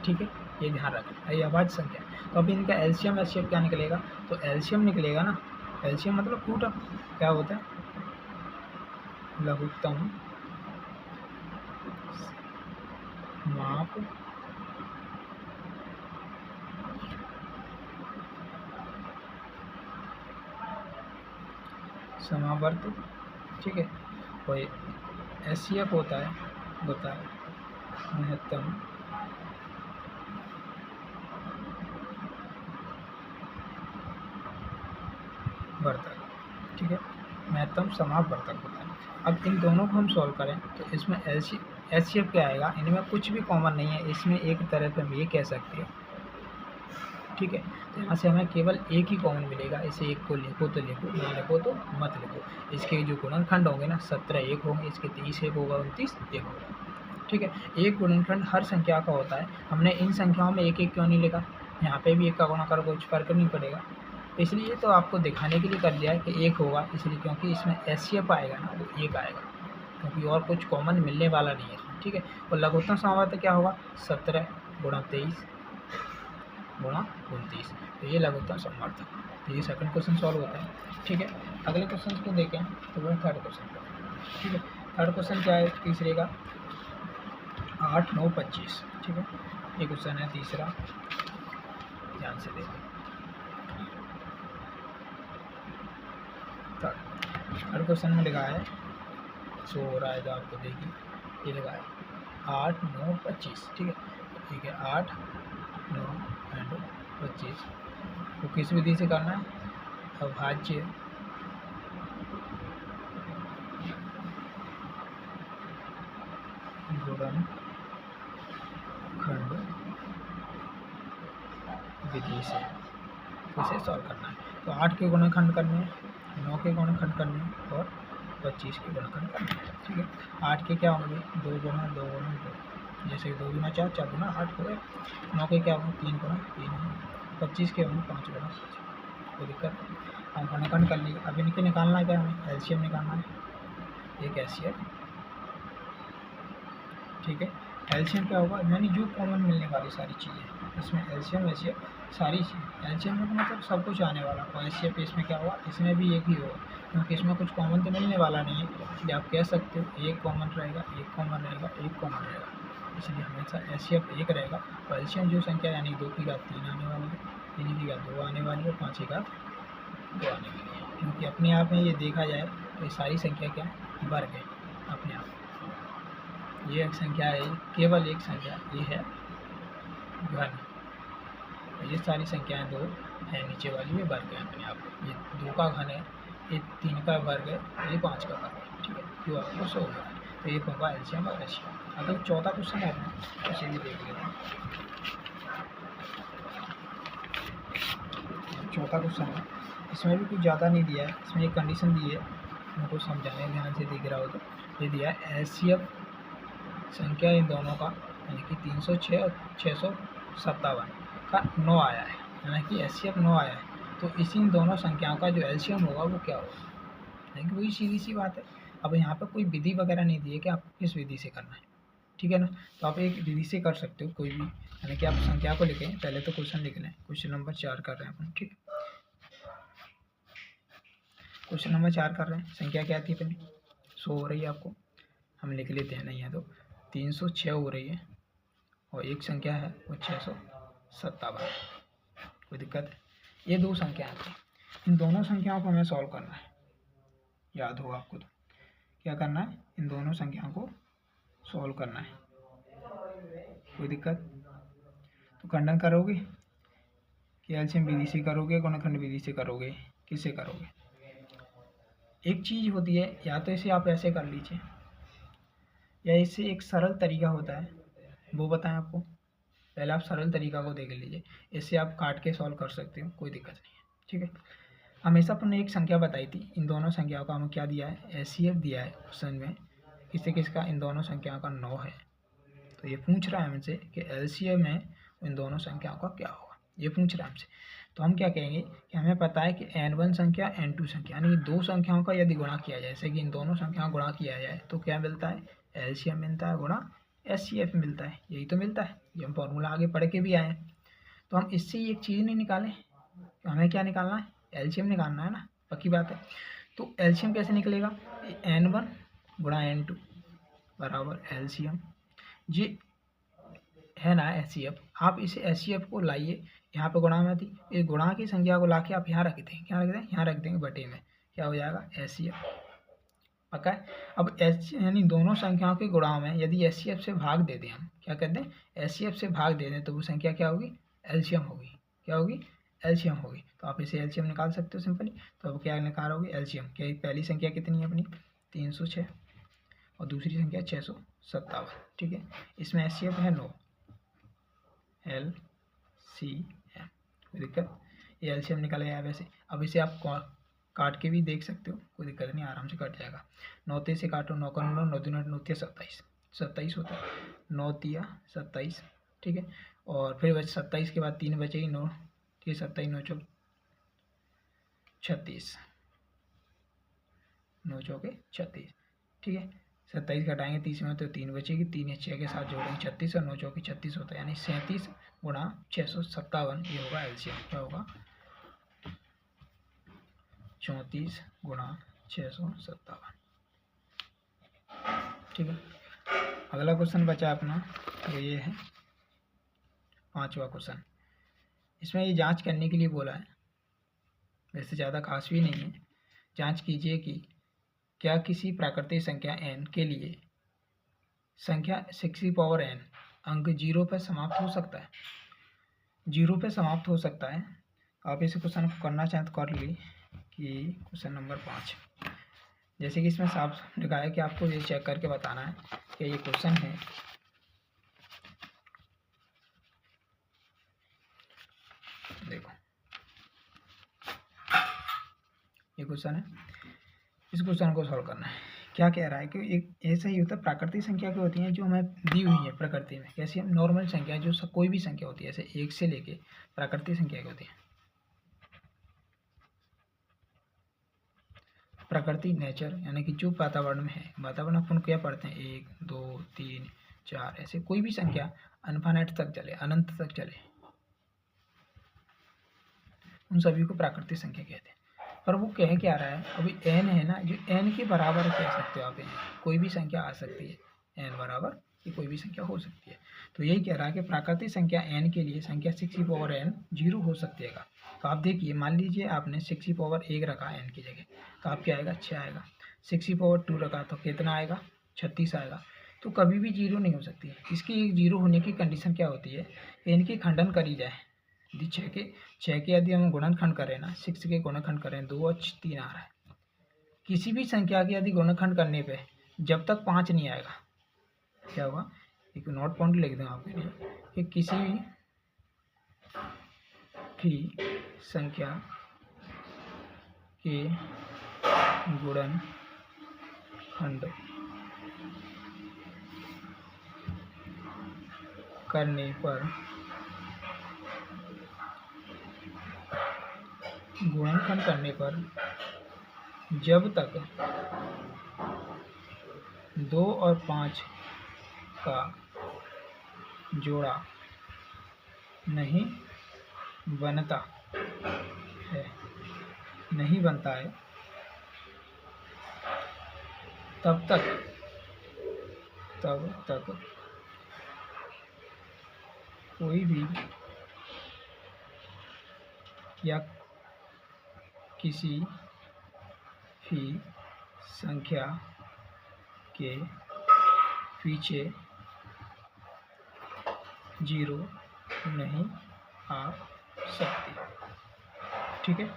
ठीक है। ये ध्यान रखें, ये अभाज्य संख्या। तो अभी इनका एलसीएम एचसीएफ क्या निकलेगा, तो एलसीएम निकलेगा ना, एलसीएम मतलब टूटा, क्या होता है, लघुत्तम माप समावर्त, ठीक है। और एचसीएफ होता है महत्तम वर्तक, ठीक है, महत्तम समापवर्तक होता है। अब इन दोनों को हम सॉल्व करें तो इसमें एचसीएफ क्या आएगा, इनमें कुछ भी कॉमन नहीं है। इसमें एक तरह से हम ये कह सकते हैं, ठीक है। तो यहाँ से हमें केवल एक ही कॉमन मिलेगा। इसे एक को लिखो तो लिखो, ना लिखो तो मत लिखो। इसके जो गुणनखंड होंगे ना, 17 एक होंगे, इसके 23 एक होगा, 29 एक होगा, ठीक है। एक गुणनखंड हर संख्या का होता है। हमने इन संख्याओं में एक एक क्यों नहीं लिखा, यहाँ पे भी एक का गुणा करो, कुछ फर्क नहीं पड़ेगा। इसलिए तो आपको दिखाने के लिए कर दिया है कि एक होगा, इसलिए क्योंकि इसमें एचसीएफ आएगा ना, वो एक आएगा, क्योंकि और कुछ कॉमन मिलने वाला नहीं है इसमें, ठीक है। और लघुत्तम समावर्तक क्या होगा, 17 × 23 गुणा 29, तो ये लघुत्तम समर्थक। तो ये सेकंड क्वेश्चन सॉल्व होता है। ठीक है, अगले क्वेश्चन को देखें तो वह थर्ड क्वेश्चन का। ठीक है, थर्ड क्वेश्चन क्या है तीसरे का, 8, 9, 25। ठीक है, ये क्वेश्चन है तीसरा, ध्यान से देखो। थर्ड क्वेश्चन में लिखा है, शो हो रहा है तो आपको देखिए, ये लिखा है 8, 9, 25। ठीक है, ठीक है, 8, 9 एंड 25 को किस विधि से करना है, अभाज्य गुणनखंड विधि से इसे सॉल्व करना है। तो 8 के गुणनखंड करने हैं, 9 के गुणनखंड करने हैं और 25 के गुणनखंड करने हैं। ठीक है, 8 के क्या होंगे, 2 गुना 2 गुना 2, जैसे 2 गुना 4, 4 गुना 8 हो गए। 9 के क्या होंगे, 3 गुना 3 होंगे। 25 के होंगे 5 गुना 5। कोई दिक्कत नहीं, हम गुणनखंड कर लिए। अब इनके निकालना है क्या, हमें एलसीएम निकालना है, एक एलसीएम। ठीक है, एलसीएम क्या होगा, यानी जो कॉमन मिलने वाली सारी चीज़ें, इसमें एलसीएम एलसीएम सारी चीज़ें, एलसीएम में मतलब सब कुछ आने वाला, और एचसीएफ इसमें क्या होगा, इसमें भी एक ही होगा, क्योंकि इसमें कुछ कॉमन तो मिलने वाला नहीं है। इसलिए आप कह सकते हो एक कॉमन रहेगा, एक कॉमन रहेगा, एक कॉमन रहेगा, इसलिए हमेशा एचसीएफ एक रहेगा। और एलसीएम जो संख्या यानी 2 की घात 3 आने वाली है, 3 की घात 2 आने वाली है, 5 की घात 2 आने वाली है, क्योंकि अपने आप में ये देखा जाए तो ये सारी संख्या क्या है, वर्ग है अपने आप। ये एक संख्या है, केवल एक संख्या, ये है घन। ये सारी संख्याएं 2 है, नीचे वाली ये वर्ग है अपने आप। ये 2 का घन है, ये 3 का वर्ग है, ये 5 का वर्ग है। ठीक है, जो आपको 100 होगा, तो ये होगा एलसीएम और एचसीएफ। अगर चौथा क्वेश्चन है अपना, उसे भी देख लेते हैं। चौथा क्वेश्चन है, इसमें भी कुछ ज़्यादा नहीं दिया है, इसमें एक कंडीशन दी है, उनको समझाने ध्यान से दिख रहा हो तो। ये दिया है एचसीएफ संख्या इन दोनों का, यानी कि 306 और 657 का 9 आया है, यानी कि एचसीएफ 9 आया है, तो इसी इन दोनों संख्याओं का जो एलसीएम होगा वो क्या होगा, यानी कि वही सीधी सी बात है। अब यहाँ पर कोई विधि वगैरह नहीं दी है कि आपको किस विधि से करना है। ठीक है ना, तो आप एक विधि से कर सकते हो कोई भी, यानी कि आप संख्या को लिखें, पहले तो क्वेश्चन लिख लें। क्वेश्चन नंबर 4 कर रहे हैं अपन। ठीक है, क्वेश्चन नंबर 4 कर रहे हैं, संख्या क्या थी अपनी, 100 हो रही है, आपको हम लिख लेते हैं, नहीं है तो 306 हो रही है, और एक संख्या है वो 657। कोई दिक्कत है, ये दो संख्याएं थी, इन दोनों संख्याओं को हमें सॉल्व करना है, याद हो आपको। तो क्या करना है, इन दोनों संख्याओं को सॉल्व करना है। कोई दिक्कत, तो खंडन करोगे कि एलसीएम विधि से करोगे, गुणनखंड विधि से करोगे, किससे करोगे। एक चीज़ होती है, या तो इसे आप ऐसे कर लीजिए, या इससे एक सरल तरीका होता है, वो बताएं आपको। पहले आप सरल तरीका को देख लीजिए, इससे आप काट के सॉल्व कर सकते हो, कोई दिक्कत नहीं है। ठीक है, हमेशा अपन ने एक संख्या बताई थी, इन दोनों संख्याओं का हमें क्या दिया है, एचसीएफ दिया है क्वेश्चन में, किससे किसका, इन दोनों संख्याओं का 9 है। तो ये पूछ रहा है हमसे कि एलसीएम में इन दोनों संख्याओं का क्या होगा, ये पूछ रहा है हमसे। तो हम क्या कहेंगे कि हमें पता है कि n1 संख्या n2 संख्या, यानी दो संख्याओं का यदि गुणा किया जाए, जैसे कि इन दोनों संख्याओं गुणा किया जाए तो क्या मिलता है, एलसीएम मिलता है गुणा एचसीएफ मिलता है, यही तो मिलता है। ये हम फॉर्मूला आगे पढ़ के भी आए हैं। तो हम इससे एक चीज़ नहीं निकालें, हमें क्या निकालना है, एलसीएम निकालना है ना, पक्की बात है। तो एलसीएम कैसे निकलेगा, n1 गुणा n2 बराबर एलसीएम, ये है ना एचसीएफ। आप इसे एचसीएफ को लाइए, यहाँ पे गुणा में थी, इस गुणा की संख्या को लाके आप यहाँ रख दें, क्या रख दें, यहाँ रख देंगे बटे में, क्या हो जाएगा एचसीएफ। पक्का है। अब एच यानी दोनों संख्याओं के गुणा में यदि एचसीएफ से भाग दे दें, हम क्या कहते हैं, एचसीएफ से भाग दे दें, तो वो संख्या क्या होगी, एलसीएम होगी। क्या होगी, एलसीएम होगी। तो आप इसे एलसीएम निकाल सकते हो सिंपली। तो अब क्या निकालोगे एलसीएम, क्या पहली संख्या कितनी है अपनी 306 और दूसरी संख्या 657। ठीक है, इसमें एचसीएफ है 9, LCM, कोई दिक्कत, ये एलसीएम निकल गया वैसे। अब इसे आप काट के भी देख सकते हो, कोई दिक्कत नहीं, आराम से कट जाएगा। 9 से काटो, 9 का 9, 9 दूना 9 तिया 27, 27 होता है, 9 तिया 27। ठीक है, और फिर बचे 27 के बाद 3 बचेगी, 9 तिया 27, 9 चौक 36, 9 चौके 36। ठीक है, 27 घटाएंगे 30 में तो 3 बचेगी, 3 या 6 के साथ जोड़ेंगे 36 और 9 चौकी 36 होता है, यानी 37 गुणा 657 ये होगा एलसीएम। क्या होगा? 34 गुणा 657। ठीक है। अगला क्वेश्चन बचा अपना, तो ये है 5वां क्वेश्चन। इसमें ये जांच करने के लिए बोला है, वैसे ज़्यादा खास भी नहीं है। जांच कीजिए कि क्या किसी प्राकृतिक संख्या n के लिए संख्या 6n अंक 0 पर समाप्त हो सकता है। 0 पे समाप्त हो सकता है। आप इस क्वेश्चन को करना चाहें तो कर ली कि क्वेश्चन नंबर 5, जैसे कि इसमें साफ लिखा है कि आपको ये चेक करके बताना है कि ये क्वेश्चन है। देखो ये क्वेश्चन है, इस क्वेश्चन को सॉल्व करना है। क्या कह रहा है कि एक ऐसा ही होता है, प्राकृतिक संख्या क्या होती है जो हमें दी हुई है प्रकृति में, कैसी हम नॉर्मल संख्या जो कोई भी संख्या होती है, ऐसे 1 से लेके प्राकृतिक संख्या क्या होती है, प्रकृति नेचर, यानी कि जो वातावरण में है। वातावरण अपन क्या पढ़ते हैं, 1 2 3 4, ऐसे कोई भी संख्या अनफाइनाइट तक चले, अनंत तक चले, उन सभी को प्राकृतिक संख्या कहते हैं। पर वो कह क्या रहा है, अभी n है ना, जो n के बराबर कह सकते हो आप, कोई भी संख्या आ सकती है, n बराबर ये कोई भी संख्या हो सकती है। तो यही कह रहा है कि प्राकृतिक संख्या n के लिए संख्या 6n 0 हो सकती है। तो आप देखिए, मान लीजिए आपने 6 रखा n की जगह, तो आप क्या आएगा, 6 आएगा। 6 रखा तो कितना आएगा, 36 आएगा। तो कभी भी 0 नहीं हो सकती है। इसकी 0 होने की कंडीशन क्या होती है, n की खंडन करी जाए, यदि 6 के यदि हम गुणनखंड करें ना, 6 के गुणनखंड करें 2 और 3 आ रहा है। किसी भी संख्या के यदि गुणनखंड करने पे जब तक 5 नहीं आएगा, क्या होगा, एक नोट पॉइंट लिख दूँ आपके लिए कि किसी भी संख्या के गुणनखंड करने पर जब तक 2 और 5 का जोड़ा नहीं बनता है, तब तक कोई भी या किसी भी संख्या के पीछे 0 नहीं आ सकती। ठीक है।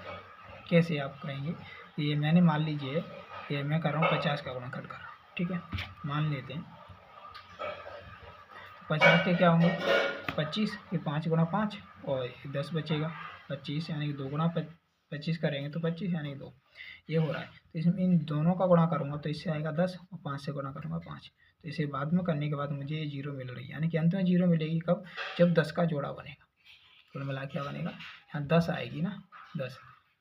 कैसे आप कहेंगे, ये मैंने मान लीजिए कि मैं कर रहा हूँ 50 का गुणनखंड कर रहा हूँ। ठीक है, मान लेते हैं 50 के क्या होंगे, 25 के 5 गुणा 5 और 10 बचेगा 25, यानी कि 2 गुणा 25 करेंगे तो 25 यानी 2, ये हो रहा है। तो इसमें इन दोनों का गुणा करूँगा तो इससे आएगा 10 और 5 से गुणा करूँगा 5, तो इसे बाद में करने के बाद मुझे ये 0 मिल रही है, यानी कि अंत में 0 मिलेगी कब, जब 10 का जोड़ा बनेगा। कुल मिला क्या बनेगा, यहाँ 10 आएगी ना, 10,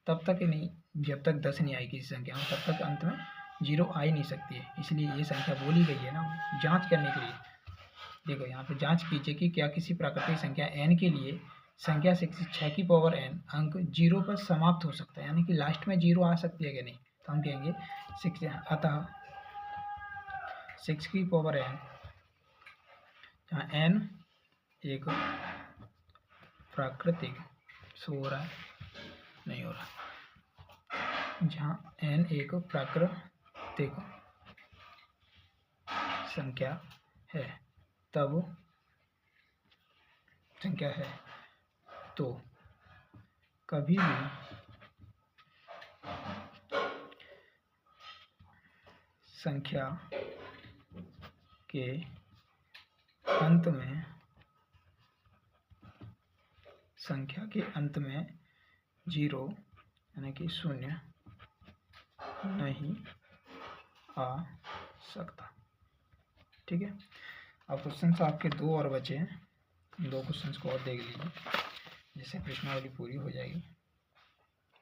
तब तक नहीं, जब तक 10 नहीं आएगी इस संख्या में तब तक अंत में 0 आ ही नहीं सकती है। इसलिए ये संख्या बोली गई है ना जांच करने के लिए। देखो यहाँ पे जांच कीजिए कि क्या किसी प्राकृतिक संख्या n के लिए संख्या 6 की पावर n अंक 0 पर समाप्त हो सकता है, यानी कि लास्ट में 0 आ सकती है कि नहीं। तो हम कहेंगे 6, अतः 6 की पावर n, जहाँ n एक प्राकृतिक, हो रहा है नहीं हो रहा, जहाँ n एक प्राकृतिक संख्या है, तब संख्या है तो कभी भी संख्या के अंत में 0 यानी कि 0 नहीं आ सकता। ठीक है। अब क्वेश्चन आपके 2 और बचे हैं, 2 क्वेश्चन को और देख लीजिए, जिससे प्रश्नावली पूरी हो जाएगी।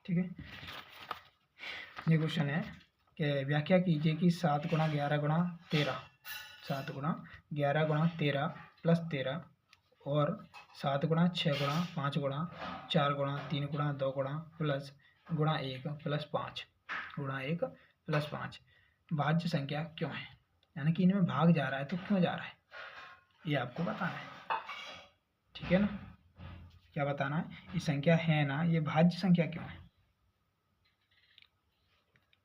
ठीक है। ये क्वेश्चन है व्याख्या कीजिए कि 7 गुणा 11 गुणा 13, 7 गुणा 11 गुणा 13 प्लस 13 और 7 गुणा 6 गुणा 5 गुणा 4 गुणा 3 गुणा 2 गुणा प्लस गुणा 1 प्लस 5 गुणा 1 प्लस 5 भाज्य संख्या क्यों है, यानी कि इनमें भाग जा रहा है तो क्यों जा रहा है ये आपको बताना है। ठीक है ना, क्या बताना है, ये संख्या है ना, ये भाज्य संख्या क्यों है।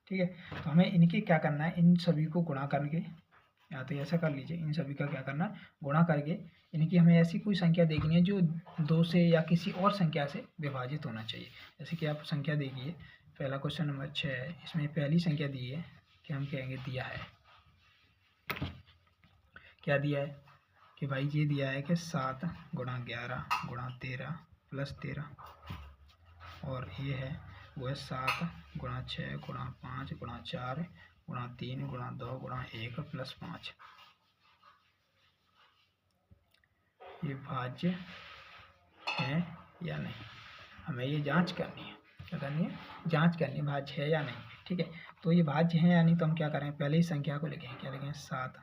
ठीक है, तो हमें इनके क्या करना है, इन सभी को गुणा करके, या तो ऐसा कर लीजिए, इन सभी का क्या करना है, गुणा करके इनकी हमें ऐसी कोई संख्या देखनी है जो 2 से या किसी और संख्या से विभाजित होना चाहिए। जैसे कि आप संख्या देखिए, पहला क्वेश्चन नंबर 6 है, इसमें पहली संख्या दी है कि हम कहेंगे दिया है, क्या दिया है कि भाई ये दिया है कि 7 गुणा 11 गुणा 13 प्लस 13 और ये है वो है 7 गुणा 6 गुणा 5 गुणा 4 गुणा 3 गुणा 2 गुणा 1 प्लस 5। ये भाज्य है या नहीं, हमें ये जांच करनी है, क्या करनी है, जांच करनी है भाज्य है या नहीं। ठीक है, तो ये भाज्य है या नहीं, तो हम क्या करें, पहले ही संख्या को लिखें, क्या लिखें, 7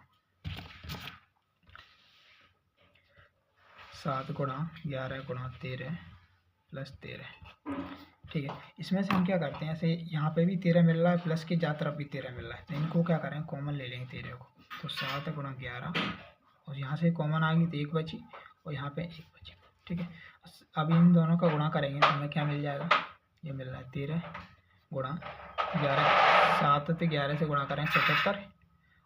गुणा 11 गुणा 13 प्लस 13। ठीक है, इसमें से हम क्या करते हैं, ऐसे यहाँ पे भी 13 मिल रहा है प्लस की जा तरफ भी 13 मिल रहा है, तो इनको क्या करें, कॉमन ले लेंगे 13 को, तो 7 गुणा 11 और यहाँ से कॉमन आ गई तो 1 बची और यहाँ पे 1 बची। ठीक है, अब इन दोनों का गुणा करेंगे तो हमें क्या मिल जाएगा, ये मिल रहा है 13 गुणा 11, 7 से 11 से गुणा करेंगे 77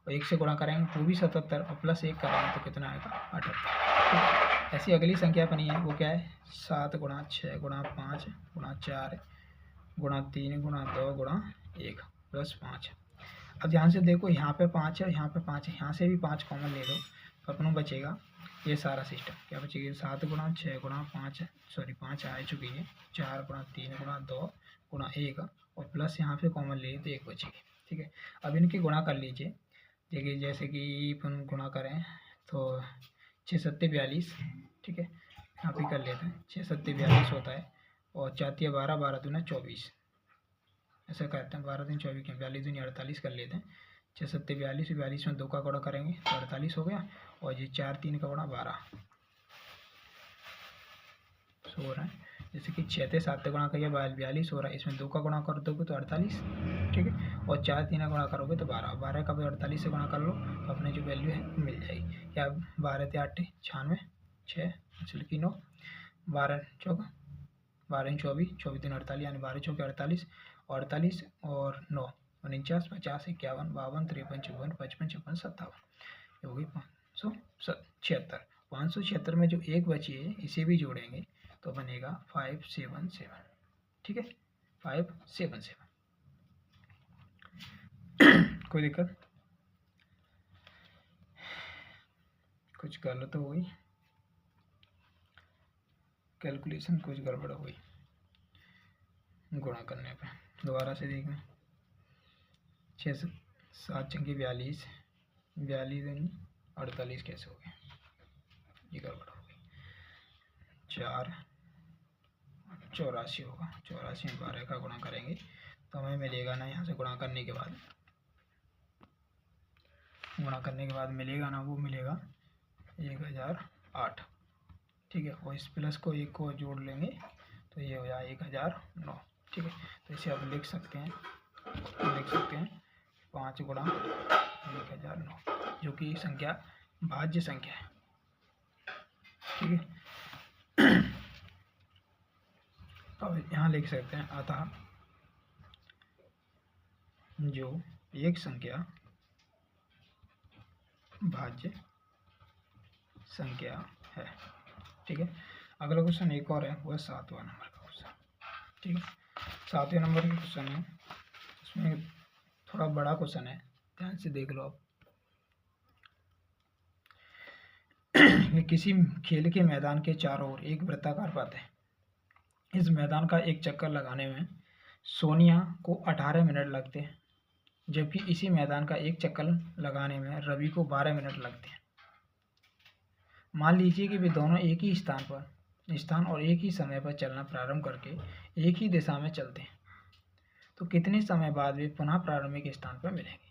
और 1 से गुणा करेंगे वो भी 77 और प्लस 1 करेंगे तो कितना आएगा, 78। ऐसी अगली संख्या बनी है वो क्या है, 7 गुणा 6 गुणा 5 गुणा 4 गुणा 3 गुणा 2 गुणा 1 प्लस 5। अब यहाँ से देखो, यहाँ पे 5 है, यहाँ पे 5 है, यहाँ से भी 5 कॉमन ले लो तो अपनों बचेगा ये सारा सिस्टम, क्या बचेगा, 7 गुणा 6 गुणा 5 सॉरी 5 आ चुकी है, 4 गुणा 3 गुणा 2 गुणा 1 और प्लस यहाँ पे कॉमन ले तो 1 बचेगी। ठीक है, अब इनके गुणा कर लीजिए, देखिए जैसे कि अपन गुणा करें तो 6 सत्ते 42। ठीक है, यहाँ पे कर लेते हैं, 6 सत्ते 42 होता है और 4 12 12 दूना 24, ऐसा करते हैं, 12 दिन 24 के 42 दिन 48 कर लेते हैं, 6 सत्ते 42, 42 में 2 का गुणा करेंगे तो 48 हो गया और ये 4 3 का गुणा 12 हो रहा है। जैसे कि 6 से 7 गुणा करिए 42 हो रहा है, इसमें 2 का गुणा कर दोगे तो 48। ठीक है, और 4 3 का गुणा करोगे तो 12, 12 का भी 48 से गुणा कर लो तो अपने जो वैल्यू है मिल जाएगी। क्या 12 × 8 96, 6 की 9, 12 चौका 12 24, 24 दिन 48 यानी 12 चौके 48, 48 और 9 49 50 51 52 53 54 55 56 57, ये होगी 576। 576 में जो 1 बची है इसे भी जोड़ेंगे तो बनेगा 577। ठीक है, 577। कोई दिक्कत, कुछ गलत हो गई, कैलकुलेशन कुछ गड़बड़ हो गई गुणा करने पे, दोबारा से देखें, 6 7 चंकी 42, 42 दिन 48 कैसे हो गया, ये गड़बड़ हो गई, 4 84 होगा, 84 में 12 का गुणा करेंगे तो हमें मिलेगा ना, यहाँ से गुणा करने के बाद मिलेगा ना, वो मिलेगा 1008। ठीक है, और इस प्लस को 1 को जोड़ लेंगे तो ये हो जाएगा 1009। ठीक है, तो इसे आप लिख सकते हैं 5 गुणा 1009 जो कि संख्या भाज्य संख्या है। ठीक है, अब यहाँ लिख सकते हैं अतः जो एक संख्या भाज्य संख्या है। ठीक है, अगला क्वेश्चन एक और है, वो है 7वां नंबर का क्वेश्चन। ठीक है, 7वें नंबर का क्वेश्चन है, इसमें थोड़ा बड़ा क्वेश्चन है, ध्यान से देख लो आप। ये किसी खेल के मैदान के चारों ओर एक वृत्ताकार पथ है, इस मैदान का एक चक्कर लगाने में सोनिया को 18 मिनट लगते हैं, जबकि इसी मैदान का एक चक्कर लगाने में रवि को 12 मिनट लगते हैं। मान लीजिए कि वे दोनों एक ही स्थान और एक ही समय पर चलना प्रारंभ करके एक ही दिशा में चलते हैं, तो कितने समय बाद वे पुनः प्रारंभिक स्थान पर मिलेंगे।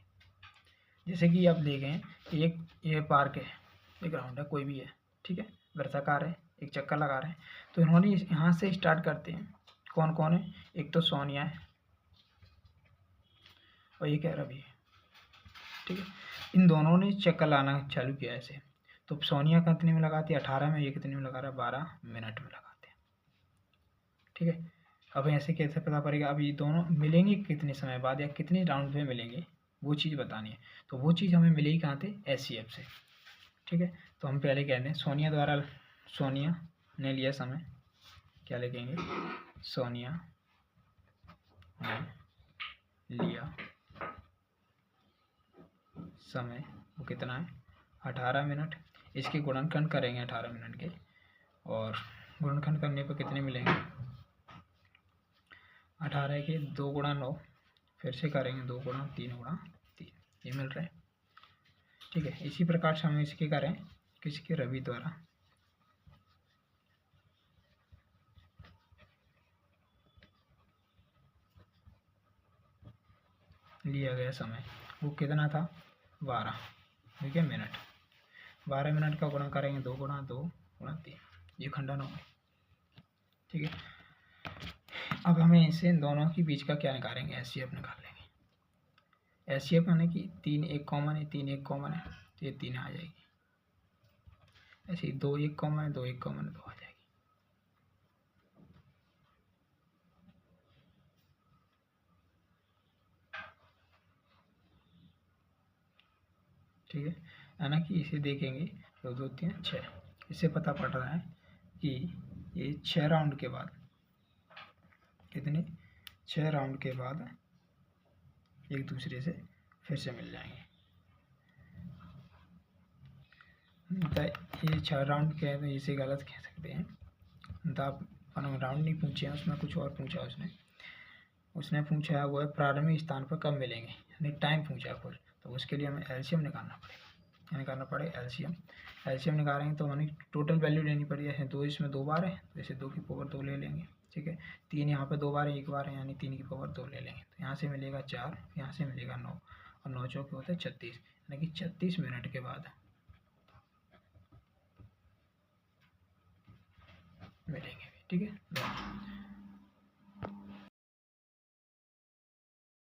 जैसे कि आप देखें एक ये पार्क है, एक ग्राउंड है, कोई भी है, ठीक है, वृत्ताकार है, एक चक्कर लगा रहे हैं। तो इन्होंने यहाँ से स्टार्ट करते हैं। कौन कौन है, एक तो सोनिया है और एक है रवि, ठीक है। इन दोनों ने चक्कर लाना चालू किया ऐसे। तो सोनिया कितने में लगाती है, 18 में, ये कितने में लगा रहा है, 12 मिनट में लगाते हैं, ठीक है। अब ऐसे कैसे पता पड़ेगा, अब ये दोनों मिलेंगे कितने समय बाद या कितने राउंड में मिलेंगे, वो चीज़ बतानी है। तो वो चीज़ हमें मिलेगी कहाँ से, SCF से, ठीक है। तो हम पहले कहते हैं सोनिया ने लिया समय, क्या लिखेंगे, सोनिया ने लिया समय, वो कितना है, 18 मिनट। इसके गुणनखंड करेंगे 18 मिनट के, और गुणनखंड करने पर कितने मिलेंगे, 18 के 2 गुणा 9, फिर से करेंगे 2 गुणा 3 गुणा 3, ये मिल रहे हैं, ठीक है। इसी प्रकार से हम इसके करें किसके, रवि द्वारा लिया गया समय, वो कितना था, 12, ठीक है, मिनट। 12 मिनट का गुणा करेंगे 2 गुणा 2 गुणा 3, ये खंडन हो गए, ठीक है। अब हमें इसे दोनों के बीच का क्या निकालेंगे, SCF निकाल लेंगे। SCF यानी कि 3 1 कॉमन है, 3 1 कॉमन है, तो ये 3 आ जाएगी। ऐसे ही 2 1 कॉमन है, 2 1 कॉमन है, 2 आ जाएगी, ठीक है। यानी कि इसे देखेंगे तो 2 3 6, इससे पता पड़ रहा है कि ये 6 राउंड के बाद, कितने, 6 राउंड के बाद एक दूसरे से फिर से मिल जाएंगे। तो ये 6 राउंड के हैं, तो इसे गलत कह सकते हैं। तो आप राउंड नहीं पूछे हैं, उसमें कुछ और पूछा उसने पूछा है वो है प्रारंभिक स्थान पर कब मिलेंगे, यानी टाइम पूछा कुछ। तो उसके लिए हमें LCM निकालना पड़ेगा, निकालना पड़ेगा LCM निकालेंगे तो हमें टोटल वैल्यू लेनी पड़ेगी। है 2, इसमें 2 बार है, तो इसे 2 की पावर 2 ले लेंगे, ठीक है। 3 यहाँ पे 2 बार है, 1 बार है, यानी 3 की पावर 2 ले लेंगे। तो यहाँ से मिलेगा 4, यहाँ से मिलेगा 9, और 9 चौके होते हैं 36, यानी कि 36 मिनट के बाद मिलेंगे, ठीक है।